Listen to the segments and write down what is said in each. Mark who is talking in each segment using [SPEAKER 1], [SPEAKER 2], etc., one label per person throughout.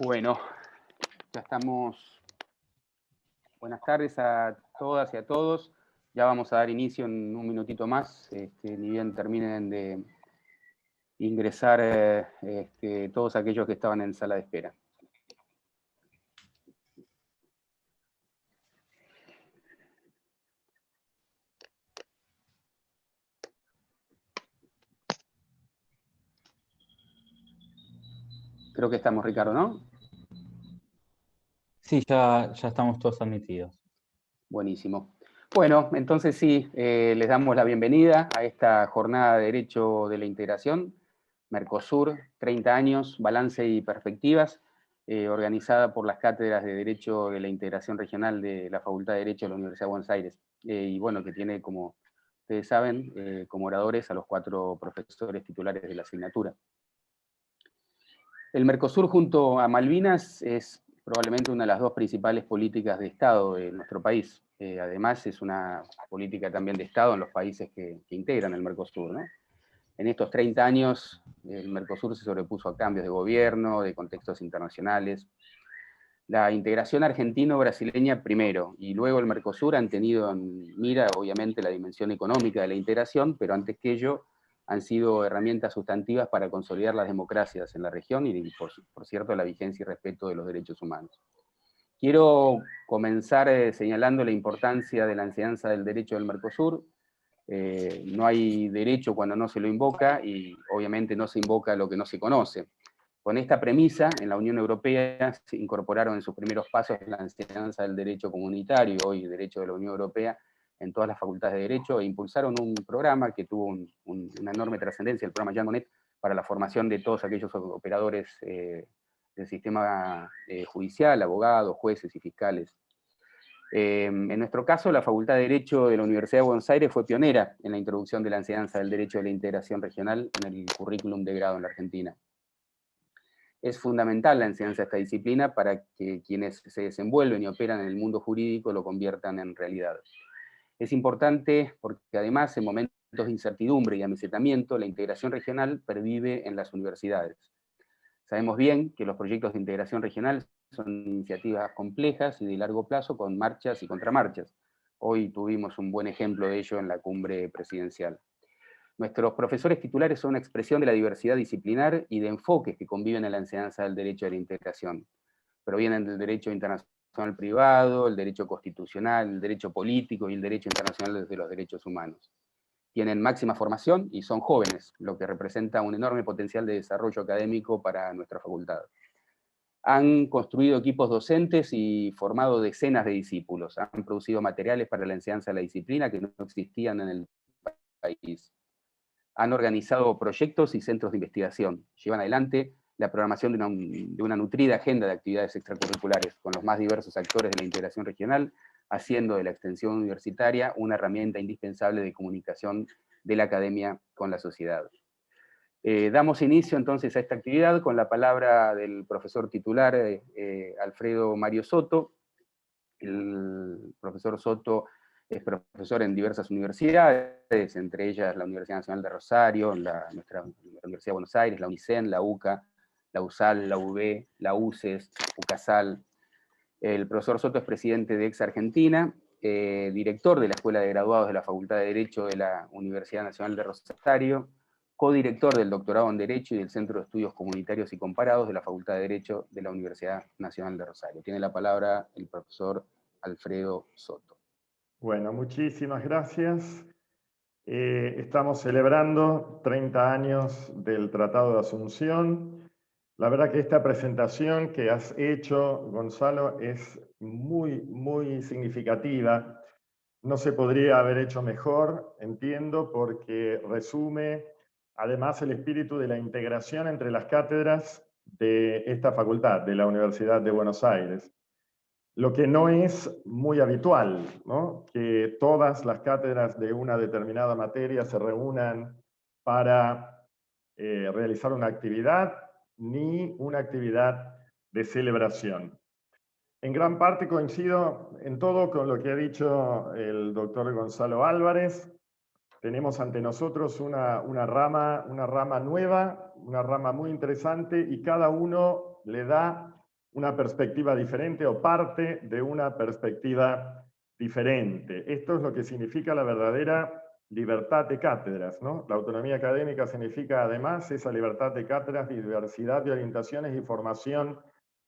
[SPEAKER 1] Bueno, ya estamos. Buenas tardes a todas y a todos. Ya vamos a dar inicio en un minutito más, ni bien terminen de ingresar todos aquellos que estaban en sala de espera. Creo que estamos, Ricardo, ¿no?
[SPEAKER 2] Sí, ya estamos todos admitidos.
[SPEAKER 1] Buenísimo. Bueno, entonces sí, les damos la bienvenida a esta jornada de Derecho de la Integración, Mercosur, 30 años, balance y perspectivas, organizada por las cátedras de Derecho de la Integración Regional de la Facultad de Derecho de la Universidad de Buenos Aires. Y bueno, que tiene, como ustedes saben, como oradores a los 4 profesores titulares de la asignatura. El Mercosur junto a Malvinas es probablemente una de las 2 principales políticas de Estado de nuestro país. Además, es una política también de Estado en los países que integran el Mercosur, ¿no? En estos 30 años, el Mercosur se sobrepuso a cambios de gobierno, de contextos internacionales. La integración argentino-brasileña primero, y luego el Mercosur han tenido en mira, obviamente, la dimensión económica de la integración, pero antes que ello, han sido herramientas sustantivas para consolidar las democracias en la región y, por cierto, la vigencia y respeto de los derechos humanos. Quiero comenzar señalando la importancia de la enseñanza del derecho del Mercosur. No hay derecho cuando no se lo invoca y obviamente no se invoca lo que no se conoce. Con esta premisa, en la Unión Europea se incorporaron en sus primeros pasos la enseñanza del derecho comunitario, hoy derecho de la Unión Europea, en todas las facultades de Derecho, e impulsaron un programa que tuvo una enorme trascendencia, el programa Jean Monnet, para la formación de todos aquellos operadores del sistema judicial, abogados, jueces y fiscales. En nuestro caso, la Facultad de Derecho de la Universidad de Buenos Aires fue pionera en la introducción de la enseñanza del derecho de la integración regional en el currículum de grado en la Argentina. Es fundamental la enseñanza de esta disciplina para que quienes se desenvuelven y operan en el mundo jurídico lo conviertan en realidad. Es importante porque además en momentos de incertidumbre y amesetamiento, la integración regional pervive en las universidades. Sabemos bien que los proyectos de integración regional son iniciativas complejas y de largo plazo con marchas y contramarchas. Hoy tuvimos un buen ejemplo de ello en la cumbre presidencial. Nuestros profesores titulares son una expresión de la diversidad disciplinar y de enfoques que conviven en la enseñanza del derecho de la integración. Provienen del derecho internacional privado, el derecho constitucional, el derecho político y el derecho internacional de los derechos humanos. Tienen máxima formación y son jóvenes, lo que representa un enorme potencial de desarrollo académico para nuestra facultad. Han construido equipos docentes y formado decenas de discípulos. Han producido materiales para la enseñanza de la disciplina que no existían en el país. Han organizado proyectos y centros de investigación. Llevan adelante la programación de una nutrida agenda de actividades extracurriculares con los más diversos actores de la integración regional, haciendo de la extensión universitaria una herramienta indispensable de comunicación de la academia con la sociedad. Damos inicio entonces a esta actividad con la palabra del profesor titular Alfredo Mario Soto. El profesor Soto es profesor en diversas universidades, entre ellas la Universidad Nacional de Rosario, nuestra Universidad de Buenos Aires, la UNICEN, la UCA, la USAL, la UB, la UCES, UCASAL. El profesor Soto es presidente de Ex Argentina, director de la Escuela de Graduados de la Facultad de Derecho de la Universidad Nacional de Rosario, codirector del doctorado en Derecho y del Centro de Estudios Comunitarios y Comparados de la Facultad de Derecho de la Universidad Nacional de Rosario. Tiene la palabra el profesor Alfredo Soto.
[SPEAKER 3] Bueno, muchísimas gracias. Estamos celebrando 30 años del Tratado de Asunción. La verdad que esta presentación que has hecho, Gonzalo, es muy significativa. No se podría haber hecho mejor, entiendo, porque resume además el espíritu de la integración entre las cátedras de esta facultad, de la Universidad de Buenos Aires. Lo que no es muy habitual, ¿no? Que todas las cátedras de una determinada materia se reúnan para realizar una actividad, ni una actividad de celebración. En gran parte coincido en todo con lo que ha dicho el doctor Gonzalo Álvarez. Tenemos ante nosotros una rama nueva, una rama muy interesante, y cada uno le da una perspectiva diferente o parte de una perspectiva diferente. Esto es lo que significa la verdadera libertad de cátedras, ¿no? La autonomía académica significa además esa libertad de cátedras, diversidad de orientaciones y formación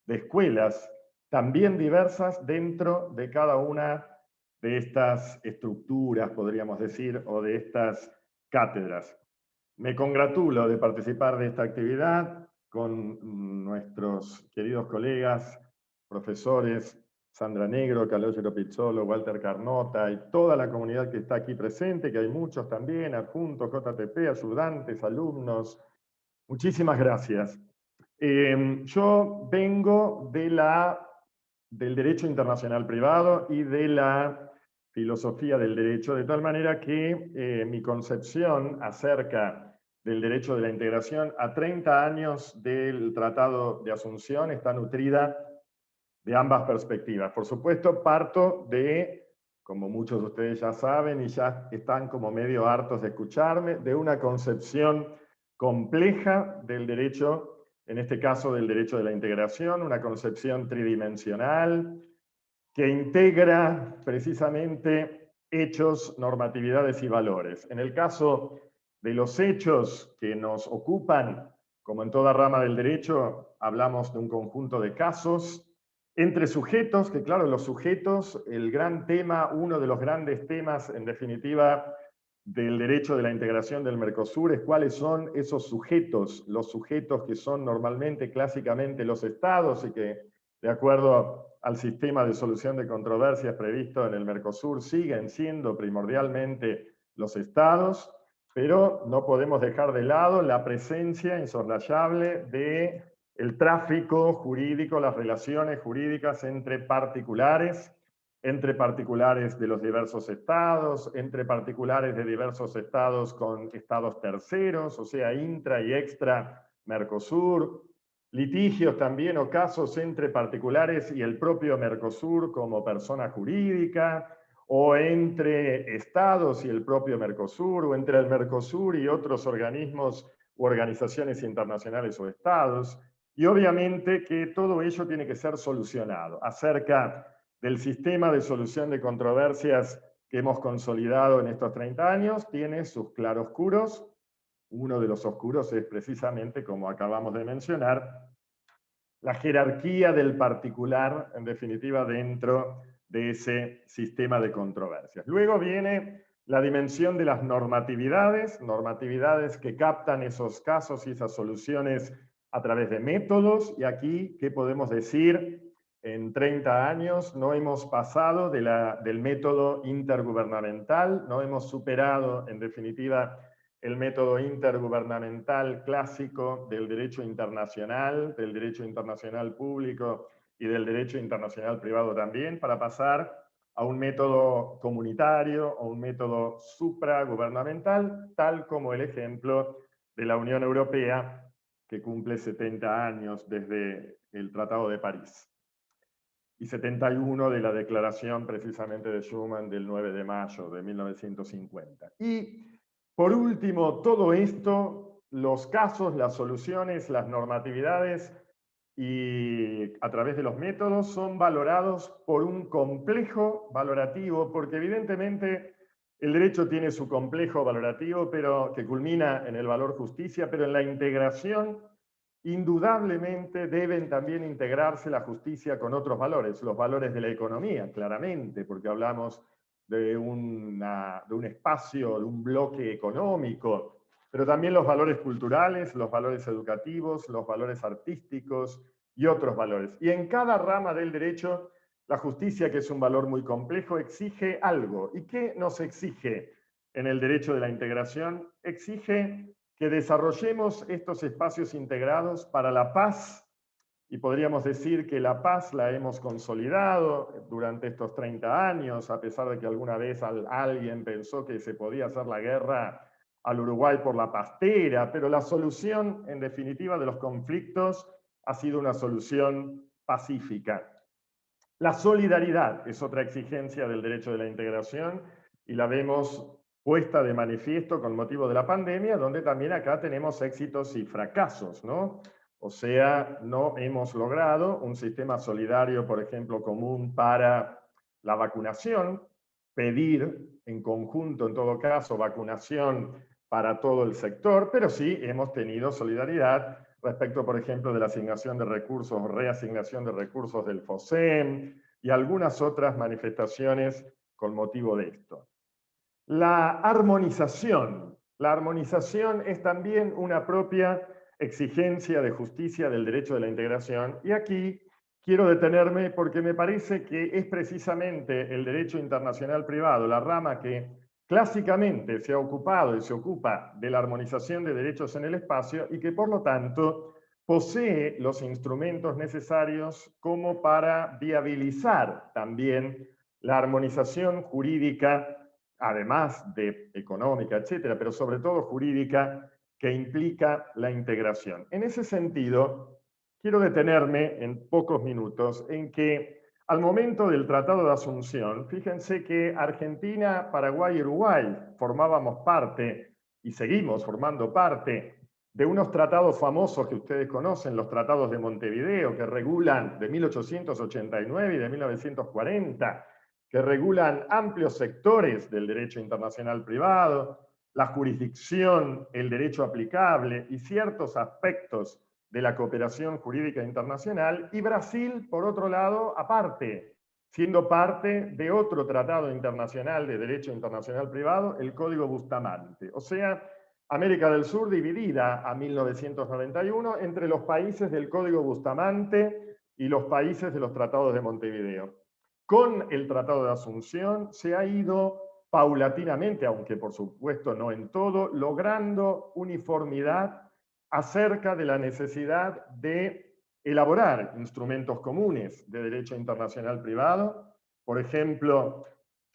[SPEAKER 3] de escuelas, también diversas dentro de cada una de estas estructuras, podríamos decir, o de estas cátedras. Me congratulo de participar de esta actividad con nuestros queridos colegas, profesores, Sandra Negro, Calogero Pizzolo, Walter Carnota y toda la comunidad que está aquí presente, que hay muchos también, adjuntos, JTP, ayudantes, alumnos. Muchísimas gracias. Yo vengo del derecho internacional privado y de la filosofía del derecho, de tal manera que mi concepción acerca del derecho de la integración a 30 años del Tratado de Asunción está nutrida de ambas perspectivas. Por supuesto, parto de, como muchos de ustedes ya saben y ya están como medio hartos de escucharme, de una concepción compleja del derecho, en este caso del derecho de la integración, una concepción tridimensional que integra precisamente hechos, normatividades y valores. En el caso de los hechos que nos ocupan, como en toda rama del derecho, hablamos de un conjunto de casos entre sujetos, que claro, los sujetos, el gran tema, uno de los grandes temas, en definitiva, del derecho de la integración del Mercosur es cuáles son esos sujetos, los sujetos que son normalmente, clásicamente, los estados y que, de acuerdo al sistema de solución de controversias previsto en el Mercosur, siguen siendo primordialmente los estados, pero no podemos dejar de lado la presencia insoslayable de el tráfico jurídico, las relaciones jurídicas entre particulares de los diversos estados, entre particulares de diversos estados con estados terceros, o sea, intra y extra Mercosur, litigios también o casos entre particulares y el propio Mercosur como persona jurídica, o entre estados y el propio Mercosur, o entre el Mercosur y otros organismos u organizaciones internacionales o estados. Y obviamente que todo ello tiene que ser solucionado. Acerca del sistema de solución de controversias que hemos consolidado en estos 30 años, tiene sus claroscuros. Uno de los oscuros es precisamente, como acabamos de mencionar, la jerarquía del particular, en definitiva, dentro de ese sistema de controversias. Luego viene la dimensión de las normatividades, normatividades que captan esos casos y esas soluciones a través de métodos, y aquí, ¿qué podemos decir? En 30 años no hemos pasado del método intergubernamental, no hemos superado, en definitiva, el método intergubernamental clásico del derecho internacional público y del derecho internacional privado también, para pasar a un método comunitario o un método supragubernamental, tal como el ejemplo de la Unión Europea, que cumple 70 años desde el Tratado de París, y 71 de la declaración precisamente de Schuman del 9 de mayo de 1950. Y, por último, todo esto, los casos, las soluciones, las normatividades y a través de los métodos son valorados por un complejo valorativo, porque evidentemente el derecho tiene su complejo valorativo, pero que culmina en el valor justicia, pero en la integración indudablemente deben también integrarse la justicia con otros valores, los valores de la economía, claramente, porque hablamos de un espacio, de un bloque económico, pero también los valores culturales, los valores educativos, los valores artísticos y otros valores. Y en cada rama del derecho, la justicia, que es un valor muy complejo, exige algo. ¿Y qué nos exige en el derecho de la integración? Exige que desarrollemos estos espacios integrados para la paz, y podríamos decir que la paz la hemos consolidado durante estos 30 años, a pesar de que alguna vez alguien pensó que se podía hacer la guerra al Uruguay por la pastera, pero la solución, en definitiva, de los conflictos ha sido una solución pacífica. La solidaridad es otra exigencia del derecho de la integración, y la vemos puesta de manifiesto con motivo de la pandemia, donde también acá tenemos éxitos y fracasos, ¿no? O sea, no hemos logrado un sistema solidario, por ejemplo, común para la vacunación, pedir en conjunto, en todo caso, vacunación para todo el sector, pero sí hemos tenido solidaridad respecto, por ejemplo, de la asignación de recursos o reasignación de recursos del FOSEM y algunas otras manifestaciones con motivo de esto. La armonización es también una propia exigencia de justicia del derecho de la integración, y aquí quiero detenerme porque me parece que es precisamente el derecho internacional privado, la rama que clásicamente se ha ocupado y se ocupa de la armonización de derechos en el espacio y que por lo tanto posee los instrumentos necesarios como para viabilizar también la armonización jurídica, además de económica, etcétera, pero sobre todo jurídica, que implica la integración. En ese sentido, quiero detenerme en pocos minutos en que al momento del Tratado de Asunción, fíjense que Argentina, Paraguay y Uruguay formábamos parte, y seguimos formando parte, de unos tratados famosos que ustedes conocen, los tratados de Montevideo, que regulan de 1889 y de 1940, que regulan amplios sectores del derecho internacional privado, la jurisdicción, el derecho aplicable y ciertos aspectos de la cooperación jurídica internacional, y Brasil, por otro lado, aparte, siendo parte de otro tratado internacional de derecho internacional privado, el Código Bustamante. O sea, América del Sur dividida a 1991 entre los países del Código Bustamante y los países de los tratados de Montevideo. Con el Tratado de Asunción se ha ido paulatinamente, aunque por supuesto no en todo, logrando uniformidad acerca de la necesidad de elaborar instrumentos comunes de derecho internacional privado, por ejemplo,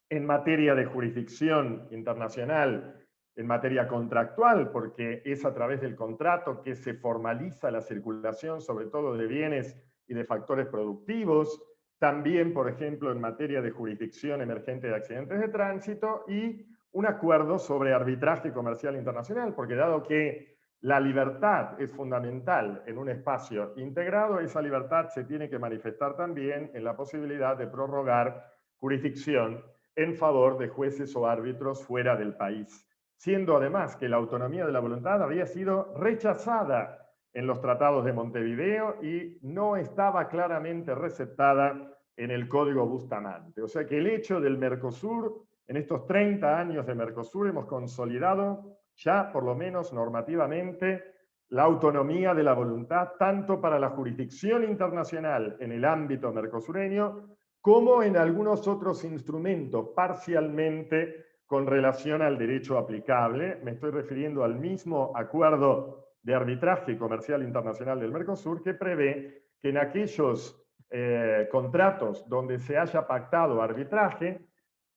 [SPEAKER 3] en materia de jurisdicción internacional, en materia contractual, porque es a través del contrato que se formaliza la circulación, sobre todo de bienes y de factores productivos, también, por ejemplo, en materia de jurisdicción emergente de accidentes de tránsito, y un acuerdo sobre arbitraje comercial internacional, porque dado que la libertad es fundamental en un espacio integrado, esa libertad se tiene que manifestar también en la posibilidad de prorrogar jurisdicción en favor de jueces o árbitros fuera del país, siendo además que la autonomía de la voluntad había sido rechazada en los tratados de Montevideo y no estaba claramente receptada en el Código Bustamante. O sea que el hecho del Mercosur, en estos 30 años de Mercosur, hemos consolidado ya, por lo menos normativamente, la autonomía de la voluntad, tanto para la jurisdicción internacional en el ámbito mercosureño, como en algunos otros instrumentos parcialmente con relación al derecho aplicable. Me estoy refiriendo al mismo acuerdo de arbitraje comercial internacional del Mercosur, que prevé que en aquellos contratos donde se haya pactado arbitraje,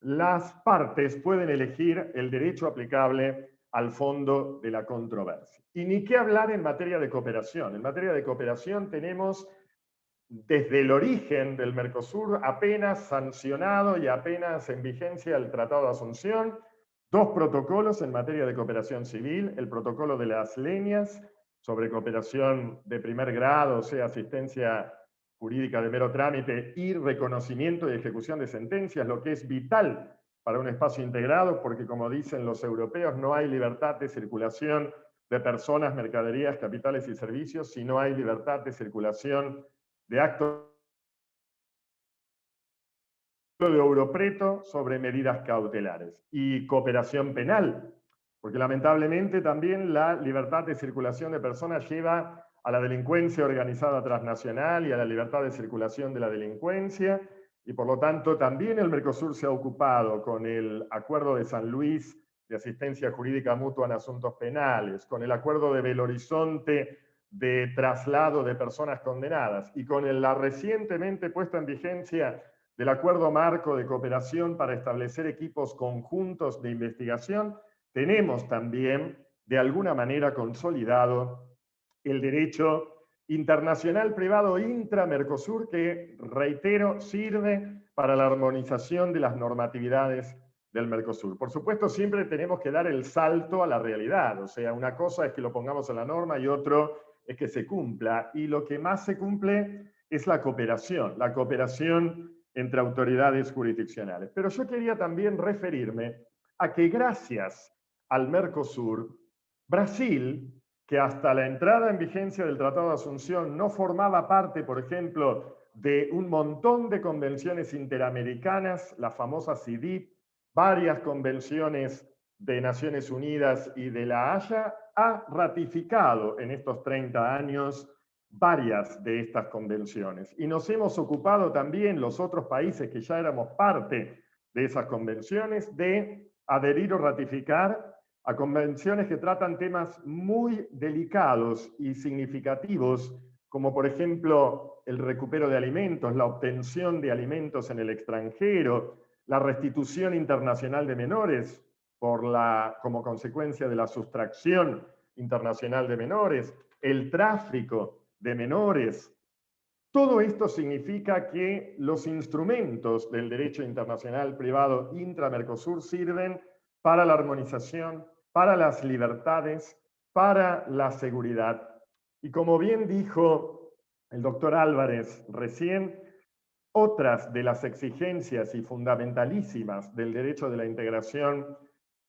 [SPEAKER 3] las partes pueden elegir el derecho aplicable al fondo de la controversia. Y ni qué hablar en materia de cooperación. En materia de cooperación tenemos desde el origen del Mercosur apenas sancionado y apenas en vigencia el Tratado de Asunción, dos protocolos en materia de cooperación civil, el protocolo de las leñas sobre cooperación de primer grado, o sea, asistencia jurídica de mero trámite y reconocimiento y ejecución de sentencias, lo que es vital para un espacio integrado, porque como dicen los europeos, no hay libertad de circulación de personas, mercaderías, capitales y servicios si no hay libertad de circulación de actos de Europreto sobre medidas cautelares y cooperación penal, porque lamentablemente también la libertad de circulación de personas lleva a la delincuencia organizada transnacional y a la libertad de circulación de la delincuencia, y por lo tanto también el Mercosur se ha ocupado con el Acuerdo de San Luis de asistencia jurídica mutua en asuntos penales, con el Acuerdo de Belo Horizonte de traslado de personas condenadas, y con la recientemente puesta en vigencia del Acuerdo Marco de Cooperación para establecer equipos conjuntos de investigación, tenemos también de alguna manera consolidado el derecho internacional privado intra-Mercosur, que, reitero, sirve para la armonización de las normatividades del Mercosur. Por supuesto, siempre tenemos que dar el salto a la realidad, o sea, una cosa es que lo pongamos en la norma y otro es que se cumpla, y lo que más se cumple es la cooperación entre autoridades jurisdiccionales. Pero yo quería también referirme a que gracias al Mercosur, Brasil, que hasta la entrada en vigencia del Tratado de Asunción no formaba parte, por ejemplo, de un montón de convenciones interamericanas, la famosa CIDIP, varias convenciones de Naciones Unidas y de la Haya, ha ratificado en estos 30 años varias de estas convenciones. Y nos hemos ocupado también, los otros países que ya éramos parte de esas convenciones, de adherir o ratificar a convenciones que tratan temas muy delicados y significativos, como por ejemplo el recupero de alimentos, la obtención de alimentos en el extranjero, la restitución internacional de menores como consecuencia de la sustracción internacional de menores, el tráfico de menores. Todo esto significa que los instrumentos del derecho internacional privado intra-Mercosur sirven para la armonización, para las libertades, para la seguridad. Y como bien dijo el doctor Álvarez recién, otras de las exigencias y fundamentalísimas del derecho de la integración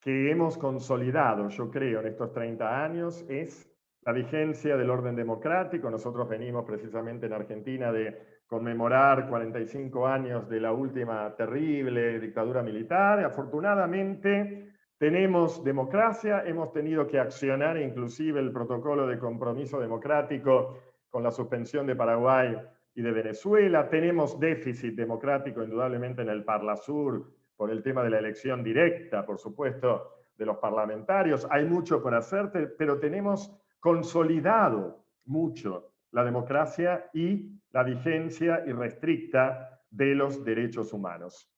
[SPEAKER 3] que hemos consolidado, yo creo, en estos 30 años es la vigencia del orden democrático. Nosotros venimos precisamente en Argentina de conmemorar 45 años de la última terrible dictadura militar. Afortunadamente tenemos democracia, hemos tenido que accionar inclusive el protocolo de compromiso democrático con la suspensión de Paraguay y de Venezuela. Tenemos déficit democrático indudablemente en el Parlasur por el tema de la elección directa, por supuesto, de los parlamentarios. Hay mucho por hacer, pero tenemos consolidado mucho la democracia y la vigencia irrestricta de los derechos humanos.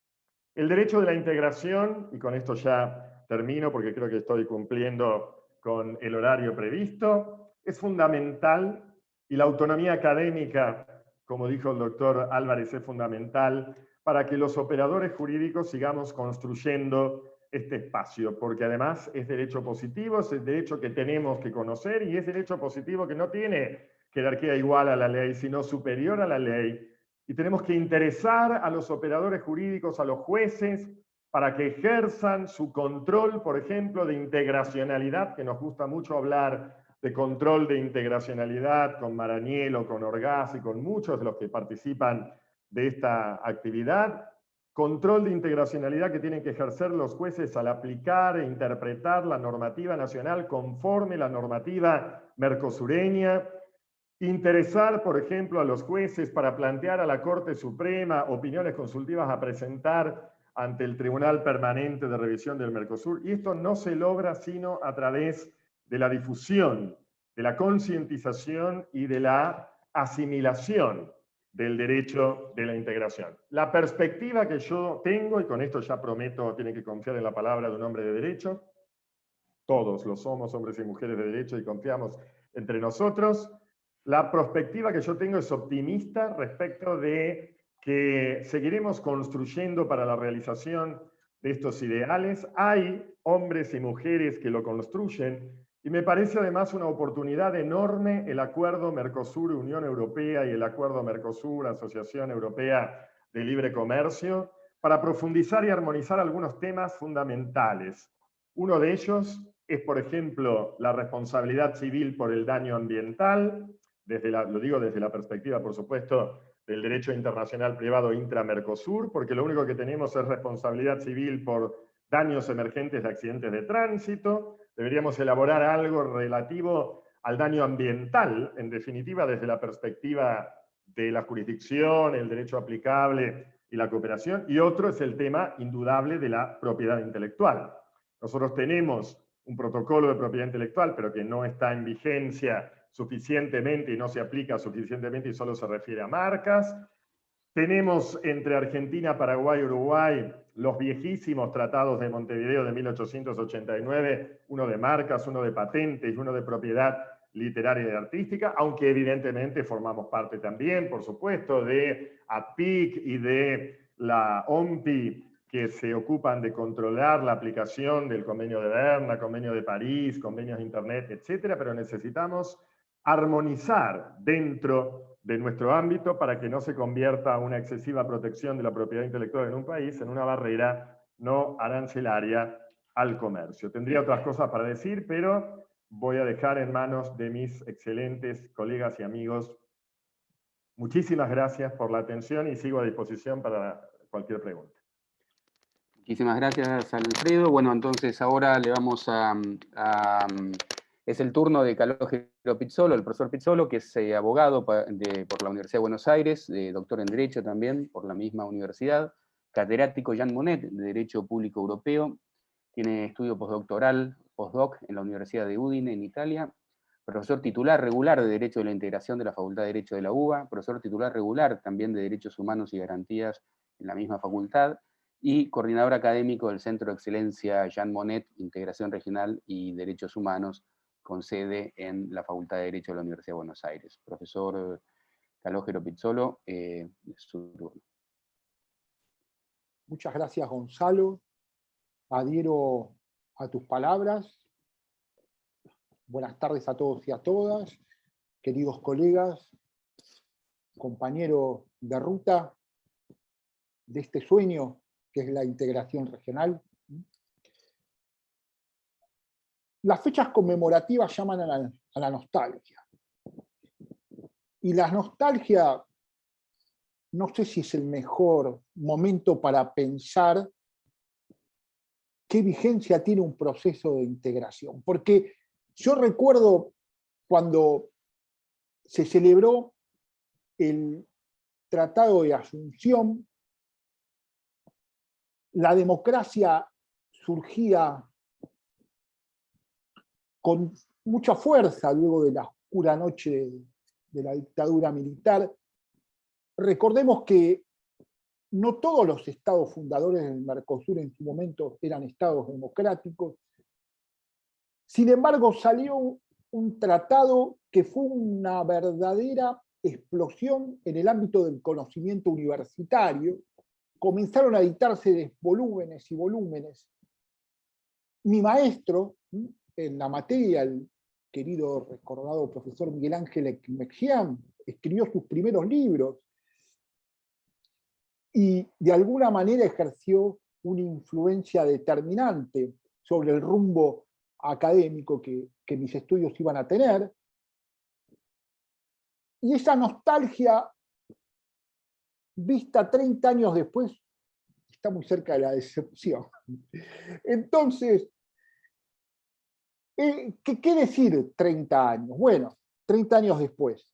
[SPEAKER 3] El derecho de la integración, y con esto ya termino porque creo que estoy cumpliendo con el horario previsto, es fundamental, y la autonomía académica, como dijo el doctor Álvarez, es fundamental para que los operadores jurídicos sigamos construyendo este espacio, porque además es derecho positivo, es el derecho que tenemos que conocer y es derecho positivo que no tiene jerarquía igual a la ley, sino superior a la ley. Y tenemos que interesar a los operadores jurídicos, a los jueces, para que ejerzan su control, por ejemplo, de integracionalidad, que nos gusta mucho hablar de control de integracionalidad con Maranielo, con Orgaz y con muchos de los que participan de esta actividad. Control de integracionalidad que tienen que ejercer los jueces al aplicar e interpretar la normativa nacional conforme la normativa mercosureña. Interesar, por ejemplo, a los jueces para plantear a la Corte Suprema opiniones consultivas a presentar ante el Tribunal Permanente de Revisión del Mercosur. Y esto no se logra sino a través de la difusión, de la concientización y de la asimilación del derecho de la integración. La perspectiva que yo tengo, y con esto ya prometo, tienen que confiar en la palabra de un hombre de derecho, todos lo somos, hombres y mujeres de derecho, y confiamos entre nosotros. La perspectiva que yo tengo es optimista respecto de que seguiremos construyendo para la realización de estos ideales. Hay hombres y mujeres que lo construyen, y me parece además una oportunidad enorme el acuerdo Mercosur-Unión Europea y el acuerdo Mercosur-Asociación Europea de Libre Comercio para profundizar y armonizar algunos temas fundamentales. Uno de ellos es, por ejemplo, la responsabilidad civil por el daño ambiental, lo digo desde la perspectiva, por supuesto, del derecho internacional privado intra-Mercosur, porque lo único que tenemos es responsabilidad civil por daños emergentes de accidentes de tránsito. Deberíamos elaborar algo relativo al daño ambiental, en definitiva, desde la perspectiva de la jurisdicción, el derecho aplicable y la cooperación. Y otro es el tema indudable de la propiedad intelectual. Nosotros tenemos un protocolo de propiedad intelectual, pero que no está en vigencia suficientemente y no se aplica suficientemente y solo se refiere a marcas. Tenemos entre Argentina, Paraguay y Uruguay los viejísimos tratados de Montevideo de 1889, uno de marcas, uno de patentes y uno de propiedad literaria y artística, aunque evidentemente formamos parte también, por supuesto, de APIC y de la OMPI, que se ocupan de controlar la aplicación del Convenio de Berna, Convenio de París, convenios de Internet, etcétera, pero necesitamos armonizar dentro de nuestro ámbito para que no se convierta una excesiva protección de la propiedad intelectual en un país en una barrera no arancelaria al comercio. Tendría otras cosas para decir, pero voy a dejar en manos de mis excelentes colegas y amigos. Muchísimas gracias por la atención y sigo a disposición para cualquier pregunta.
[SPEAKER 1] Muchísimas gracias, Alfredo. Bueno, entonces ahora le vamos es el turno de Calogero Pizzolo, el profesor Pizzolo, que es abogado por la Universidad de Buenos Aires, doctor en Derecho también por la misma universidad, catedrático Jean Monnet de Derecho Público Europeo, tiene estudio postdoc en la Universidad de Udine, en Italia, profesor titular regular de Derecho de la Integración de la Facultad de Derecho de la UBA, profesor titular regular también de Derechos Humanos y Garantías en la misma facultad, y coordinador académico del Centro de Excelencia Jean Monnet, Integración Regional y Derechos Humanos, con sede en la Facultad de Derecho de la Universidad de Buenos Aires. Profesor Calogero Pizzolo, su turno.
[SPEAKER 4] Muchas gracias, Gonzalo. Adhiero a tus palabras. Buenas tardes a todos y a todas, queridos colegas, compañeros de ruta de este sueño que es la integración regional. Las fechas conmemorativas llaman a la nostalgia. Y la nostalgia, no sé si es el mejor momento para pensar qué vigencia tiene un proceso de integración. Porque yo recuerdo cuando se celebró el Tratado de Asunción, la democracia surgía con mucha fuerza luego de la oscura noche de la dictadura militar. Recordemos que no todos los estados fundadores del Mercosur en su momento eran estados democráticos. Sin embargo, salió un tratado que fue una verdadera explosión en el ámbito del conocimiento universitario. Comenzaron a editarse volúmenes y volúmenes. Mi maestro en la materia, el querido recordado profesor Miguel Ángel Mexián, escribió sus primeros libros y de alguna manera ejerció una influencia determinante sobre el rumbo académico que mis estudios iban a tener. Y esa nostalgia, vista 30 años después, está muy cerca de la decepción. Entonces, ¿qué decir 30 años? Bueno, 30 años después.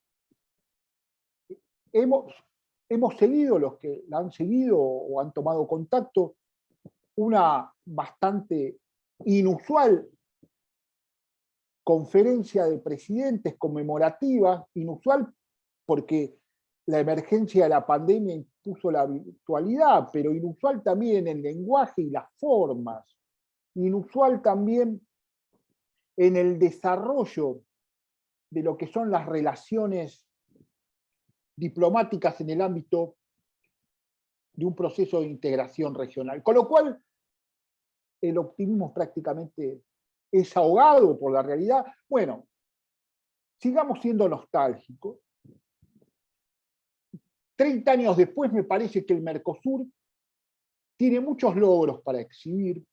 [SPEAKER 4] Hemos seguido, los que la han seguido o han tomado contacto, una bastante inusual conferencia de presidentes conmemorativa, inusual porque la emergencia de la pandemia impuso la virtualidad, pero inusual también en el lenguaje y las formas, inusual también en el desarrollo de lo que son las relaciones diplomáticas en el ámbito de un proceso de integración regional. Con lo cual, el optimismo prácticamente es ahogado por la realidad. Bueno, sigamos siendo nostálgicos. 30 años después me parece que el Mercosur tiene muchos logros para exhibir.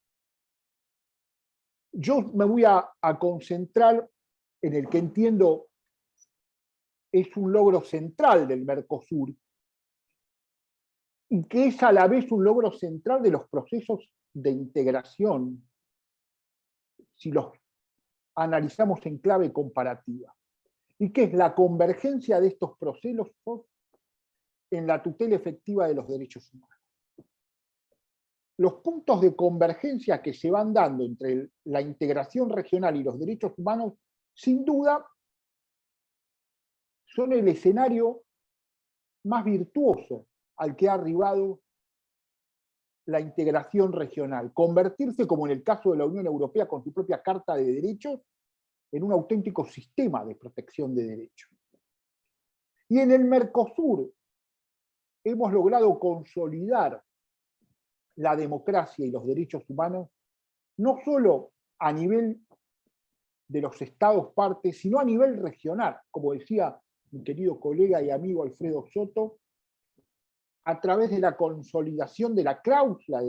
[SPEAKER 4] Yo me voy a concentrar en el que entiendo es un logro central del Mercosur y que es a la vez un logro central de los procesos de integración, si los analizamos en clave comparativa, y que es la convergencia de estos procesos en la tutela efectiva de los derechos humanos. Los puntos de convergencia que se van dando entre la integración regional y los derechos humanos, sin duda, son el escenario más virtuoso al que ha arribado la integración regional. Convertirse, como en el caso de la Unión Europea con su propia Carta de Derechos, en un auténtico sistema de protección de derechos. Y en el Mercosur hemos logrado consolidar la democracia y los derechos humanos, no solo a nivel de los estados partes, sino a nivel regional, como decía mi querido colega y amigo Alfredo Soto, a través de la consolidación de la cláusula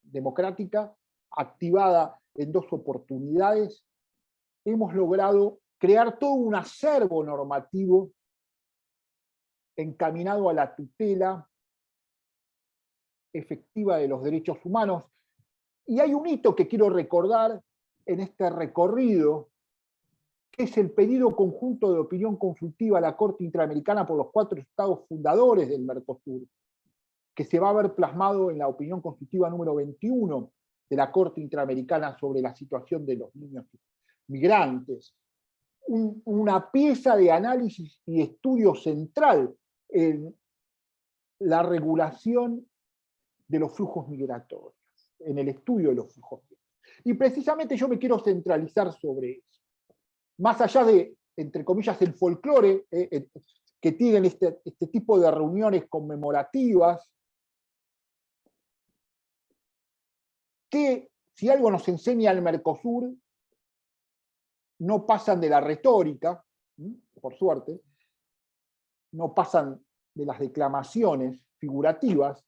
[SPEAKER 4] democrática activada en 2 oportunidades, hemos logrado crear todo un acervo normativo encaminado a la tutela efectiva de los derechos humanos. Y hay un hito que quiero recordar en este recorrido, que es el pedido conjunto de opinión consultiva a la Corte Interamericana por los 4 estados fundadores del Mercosur, que se va a ver plasmado en la opinión consultiva número 21 de la Corte Interamericana sobre la situación de los niños migrantes. Una pieza de análisis y estudio central en la regulación de los flujos migratorios, en el estudio de los flujos migratorios. Y precisamente yo me quiero centralizar sobre eso. Más allá de, entre comillas, el folclore que tienen este tipo de reuniones conmemorativas, que si algo nos enseña el Mercosur, no pasan de la retórica, por suerte, no pasan de las declamaciones figurativas.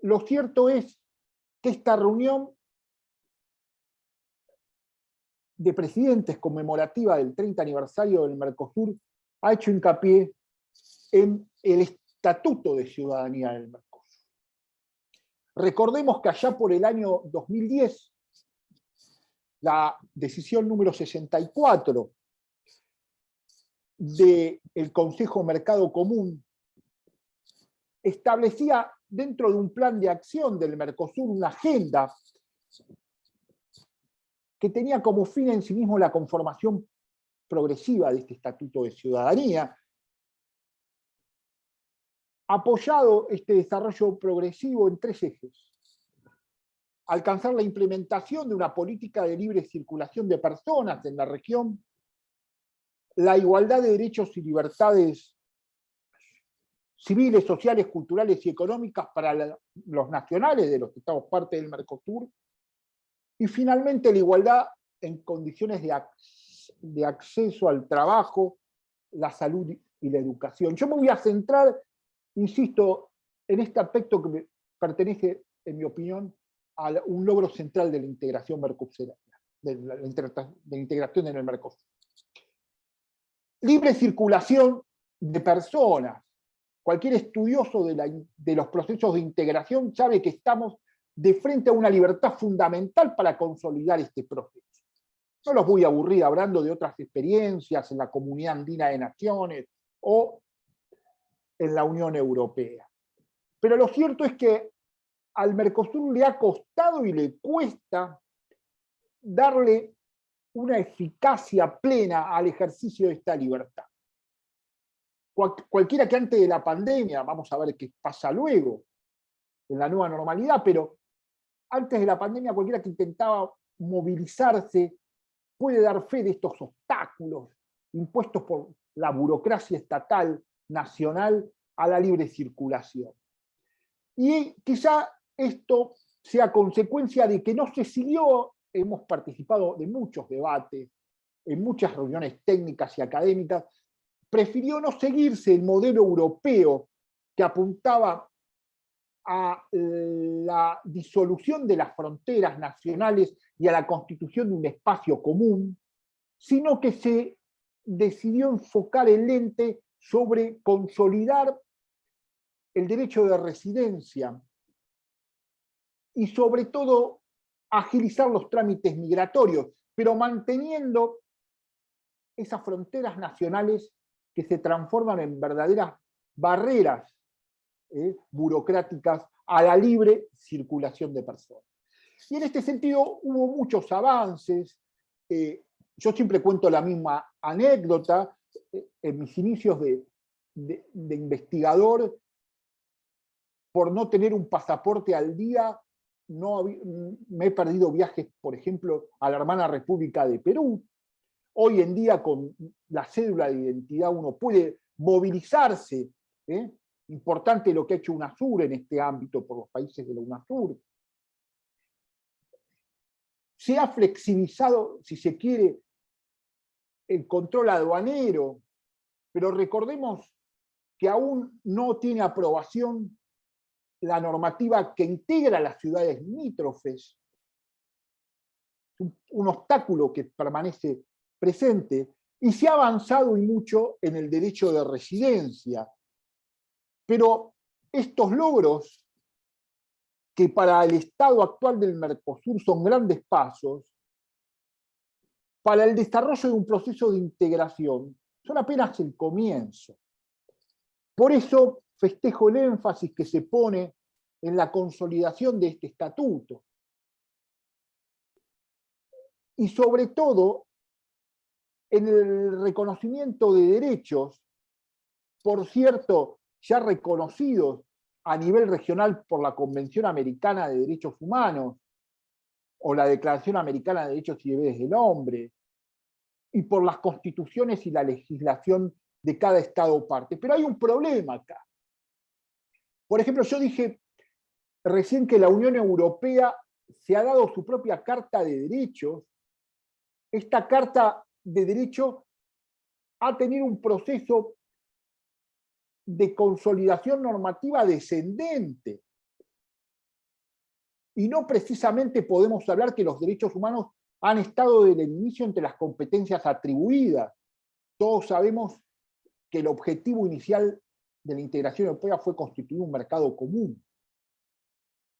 [SPEAKER 4] Lo cierto es que esta reunión de presidentes conmemorativa del 30 aniversario del Mercosur ha hecho hincapié en el Estatuto de Ciudadanía del Mercosur. Recordemos que allá por el año 2010, la decisión número 64 del Consejo Mercado Común establecía dentro de un plan de acción del Mercosur una agenda que tenía como fin en sí mismo la conformación progresiva de este Estatuto de Ciudadanía. Apoyado este desarrollo progresivo en 3 ejes. Alcanzar la implementación de una política de libre circulación de personas en la región, la igualdad de derechos y libertades civiles, sociales, culturales y económicas para los nacionales de los estados parte del Mercosur, y finalmente la igualdad en condiciones de acceso al trabajo, la salud y la educación. Yo me voy a centrar, insisto, en este aspecto que me pertenece, en mi opinión, a un logro central de la integración mercosuriana, de la integración en el Mercosur. Libre circulación de personas. Cualquier estudioso de los procesos de integración sabe que estamos de frente a una libertad fundamental para consolidar este proceso. No los voy a aburrir hablando de otras experiencias en la Comunidad Andina de Naciones o en la Unión Europea. Pero lo cierto es que al Mercosur le ha costado y le cuesta darle una eficacia plena al ejercicio de esta libertad. Cualquiera que antes de la pandemia, vamos a ver qué pasa luego, en la nueva normalidad, pero antes de la pandemia cualquiera que intentaba movilizarse puede dar fe de estos obstáculos impuestos por la burocracia estatal, nacional, a la libre circulación. Y quizá esto sea consecuencia de que no se siguió, hemos participado de muchos debates, en muchas reuniones técnicas y académicas, prefirió no seguirse el modelo europeo que apuntaba a la disolución de las fronteras nacionales y a la constitución de un espacio común, sino que se decidió enfocar el lente sobre consolidar el derecho de residencia y sobre todo agilizar los trámites migratorios, pero manteniendo esas fronteras nacionales que se transforman en verdaderas barreras burocráticas a la libre circulación de personas. Y en este sentido hubo muchos avances. Yo siempre cuento la misma anécdota. En mis inicios de investigador, por no tener un pasaporte al día, me he perdido viajes, por ejemplo, a la hermana República de Perú. Hoy en día, con la cédula de identidad, uno puede movilizarse. Importante lo que ha hecho UNASUR en este ámbito por los países de la UNASUR. se ha flexibilizado, si se quiere, el control aduanero, pero recordemos que aún no tiene aprobación la normativa que integra las ciudades limítrofes, un obstáculo que permanece presente, y se ha avanzado y mucho en el derecho de residencia. Pero estos logros, que para el estado actual del Mercosur son grandes pasos, para el desarrollo de un proceso de integración, son apenas el comienzo. Por eso festejo el énfasis que se pone en la consolidación de este estatuto. Y sobre todo, en el reconocimiento de derechos, por cierto, ya reconocidos a nivel regional por la Convención Americana de Derechos Humanos o la Declaración Americana de Derechos y Deberes del Hombre, y por las constituciones y la legislación de cada estado parte. Pero hay un problema acá. Por ejemplo, yo dije recién que la Unión Europea se ha dado su propia Carta de Derechos. Esta Carta de Derechos ha tenido un proceso de consolidación normativa descendente. Y no precisamente podemos hablar que los derechos humanos han estado desde el inicio entre las competencias atribuidas. Todos sabemos que el objetivo inicial de la integración europea fue constituir un mercado común.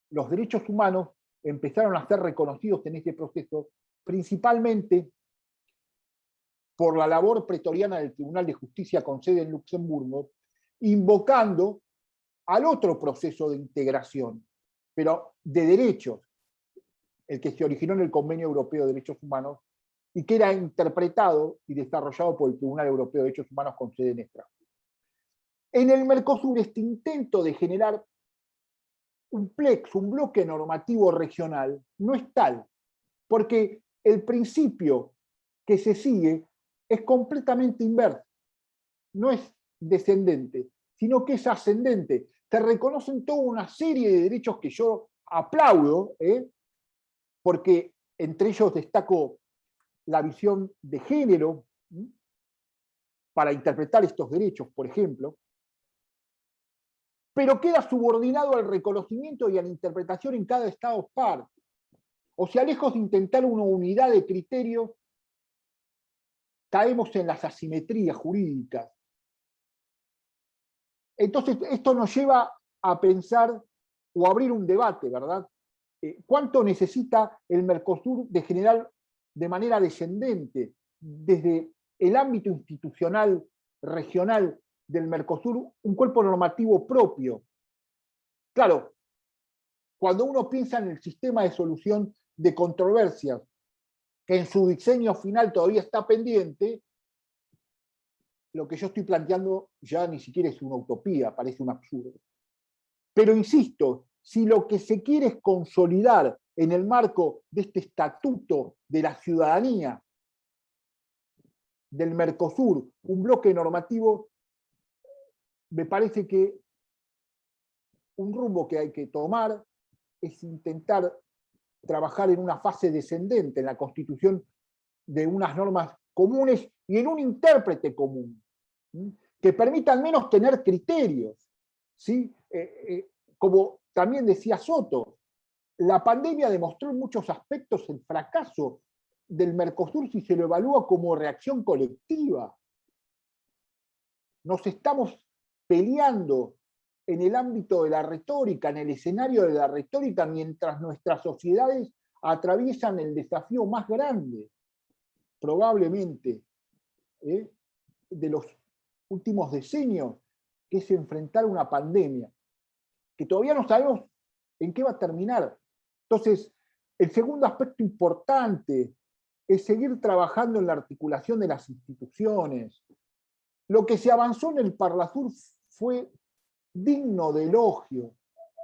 [SPEAKER 4] Los derechos humanos empezaron a ser reconocidos en este proceso principalmente por la labor pretoriana del Tribunal de Justicia con sede en Luxemburgo, invocando al otro proceso de integración, pero de derechos, el que se originó en el Convenio Europeo de Derechos Humanos y que era interpretado y desarrollado por el Tribunal Europeo de Derechos Humanos con sede en Estrasburgo. En el Mercosur, este intento de generar un plexo, un bloque normativo regional, no es tal, porque el principio que se sigue es completamente inverso, no es descendente, sino que es ascendente. Te reconocen toda una serie de derechos que yo aplaudo, porque entre ellos destaco la visión de género para interpretar estos derechos, por ejemplo, pero queda subordinado al reconocimiento y a la interpretación en cada estado parte. O sea, lejos de intentar una unidad de criterio, caemos en las asimetrías jurídicas. Entonces, esto nos lleva a pensar o abrir un debate, ¿verdad? ¿Cuánto necesita el Mercosur de generar de manera descendente, desde el ámbito institucional regional del Mercosur, un cuerpo normativo propio? Claro, cuando uno piensa en el sistema de solución de controversias, que en su diseño final todavía está pendiente, lo que yo estoy planteando ya ni siquiera es una utopía, parece un absurdo. Pero insisto, si lo que se quiere es consolidar en el marco de este estatuto de la ciudadanía del Mercosur, un bloque normativo, me parece que un rumbo que hay que tomar es intentar trabajar en una fase descendente, en la constitución de unas normas comunes y en un intérprete común, que permita al menos tener criterios, ¿sí? Como también decía Soto, la pandemia demostró en muchos aspectos el fracaso del Mercosur si se lo evalúa como reacción colectiva. Nos estamos peleando en el ámbito de la retórica, en el escenario de la retórica, mientras nuestras sociedades atraviesan el desafío más grande, probablemente, de los últimos decenios, que es enfrentar una pandemia, que todavía no sabemos en qué va a terminar. Entonces, el segundo aspecto importante es seguir trabajando en la articulación de las instituciones. Lo que se avanzó en el Parlasur fue digno de elogio.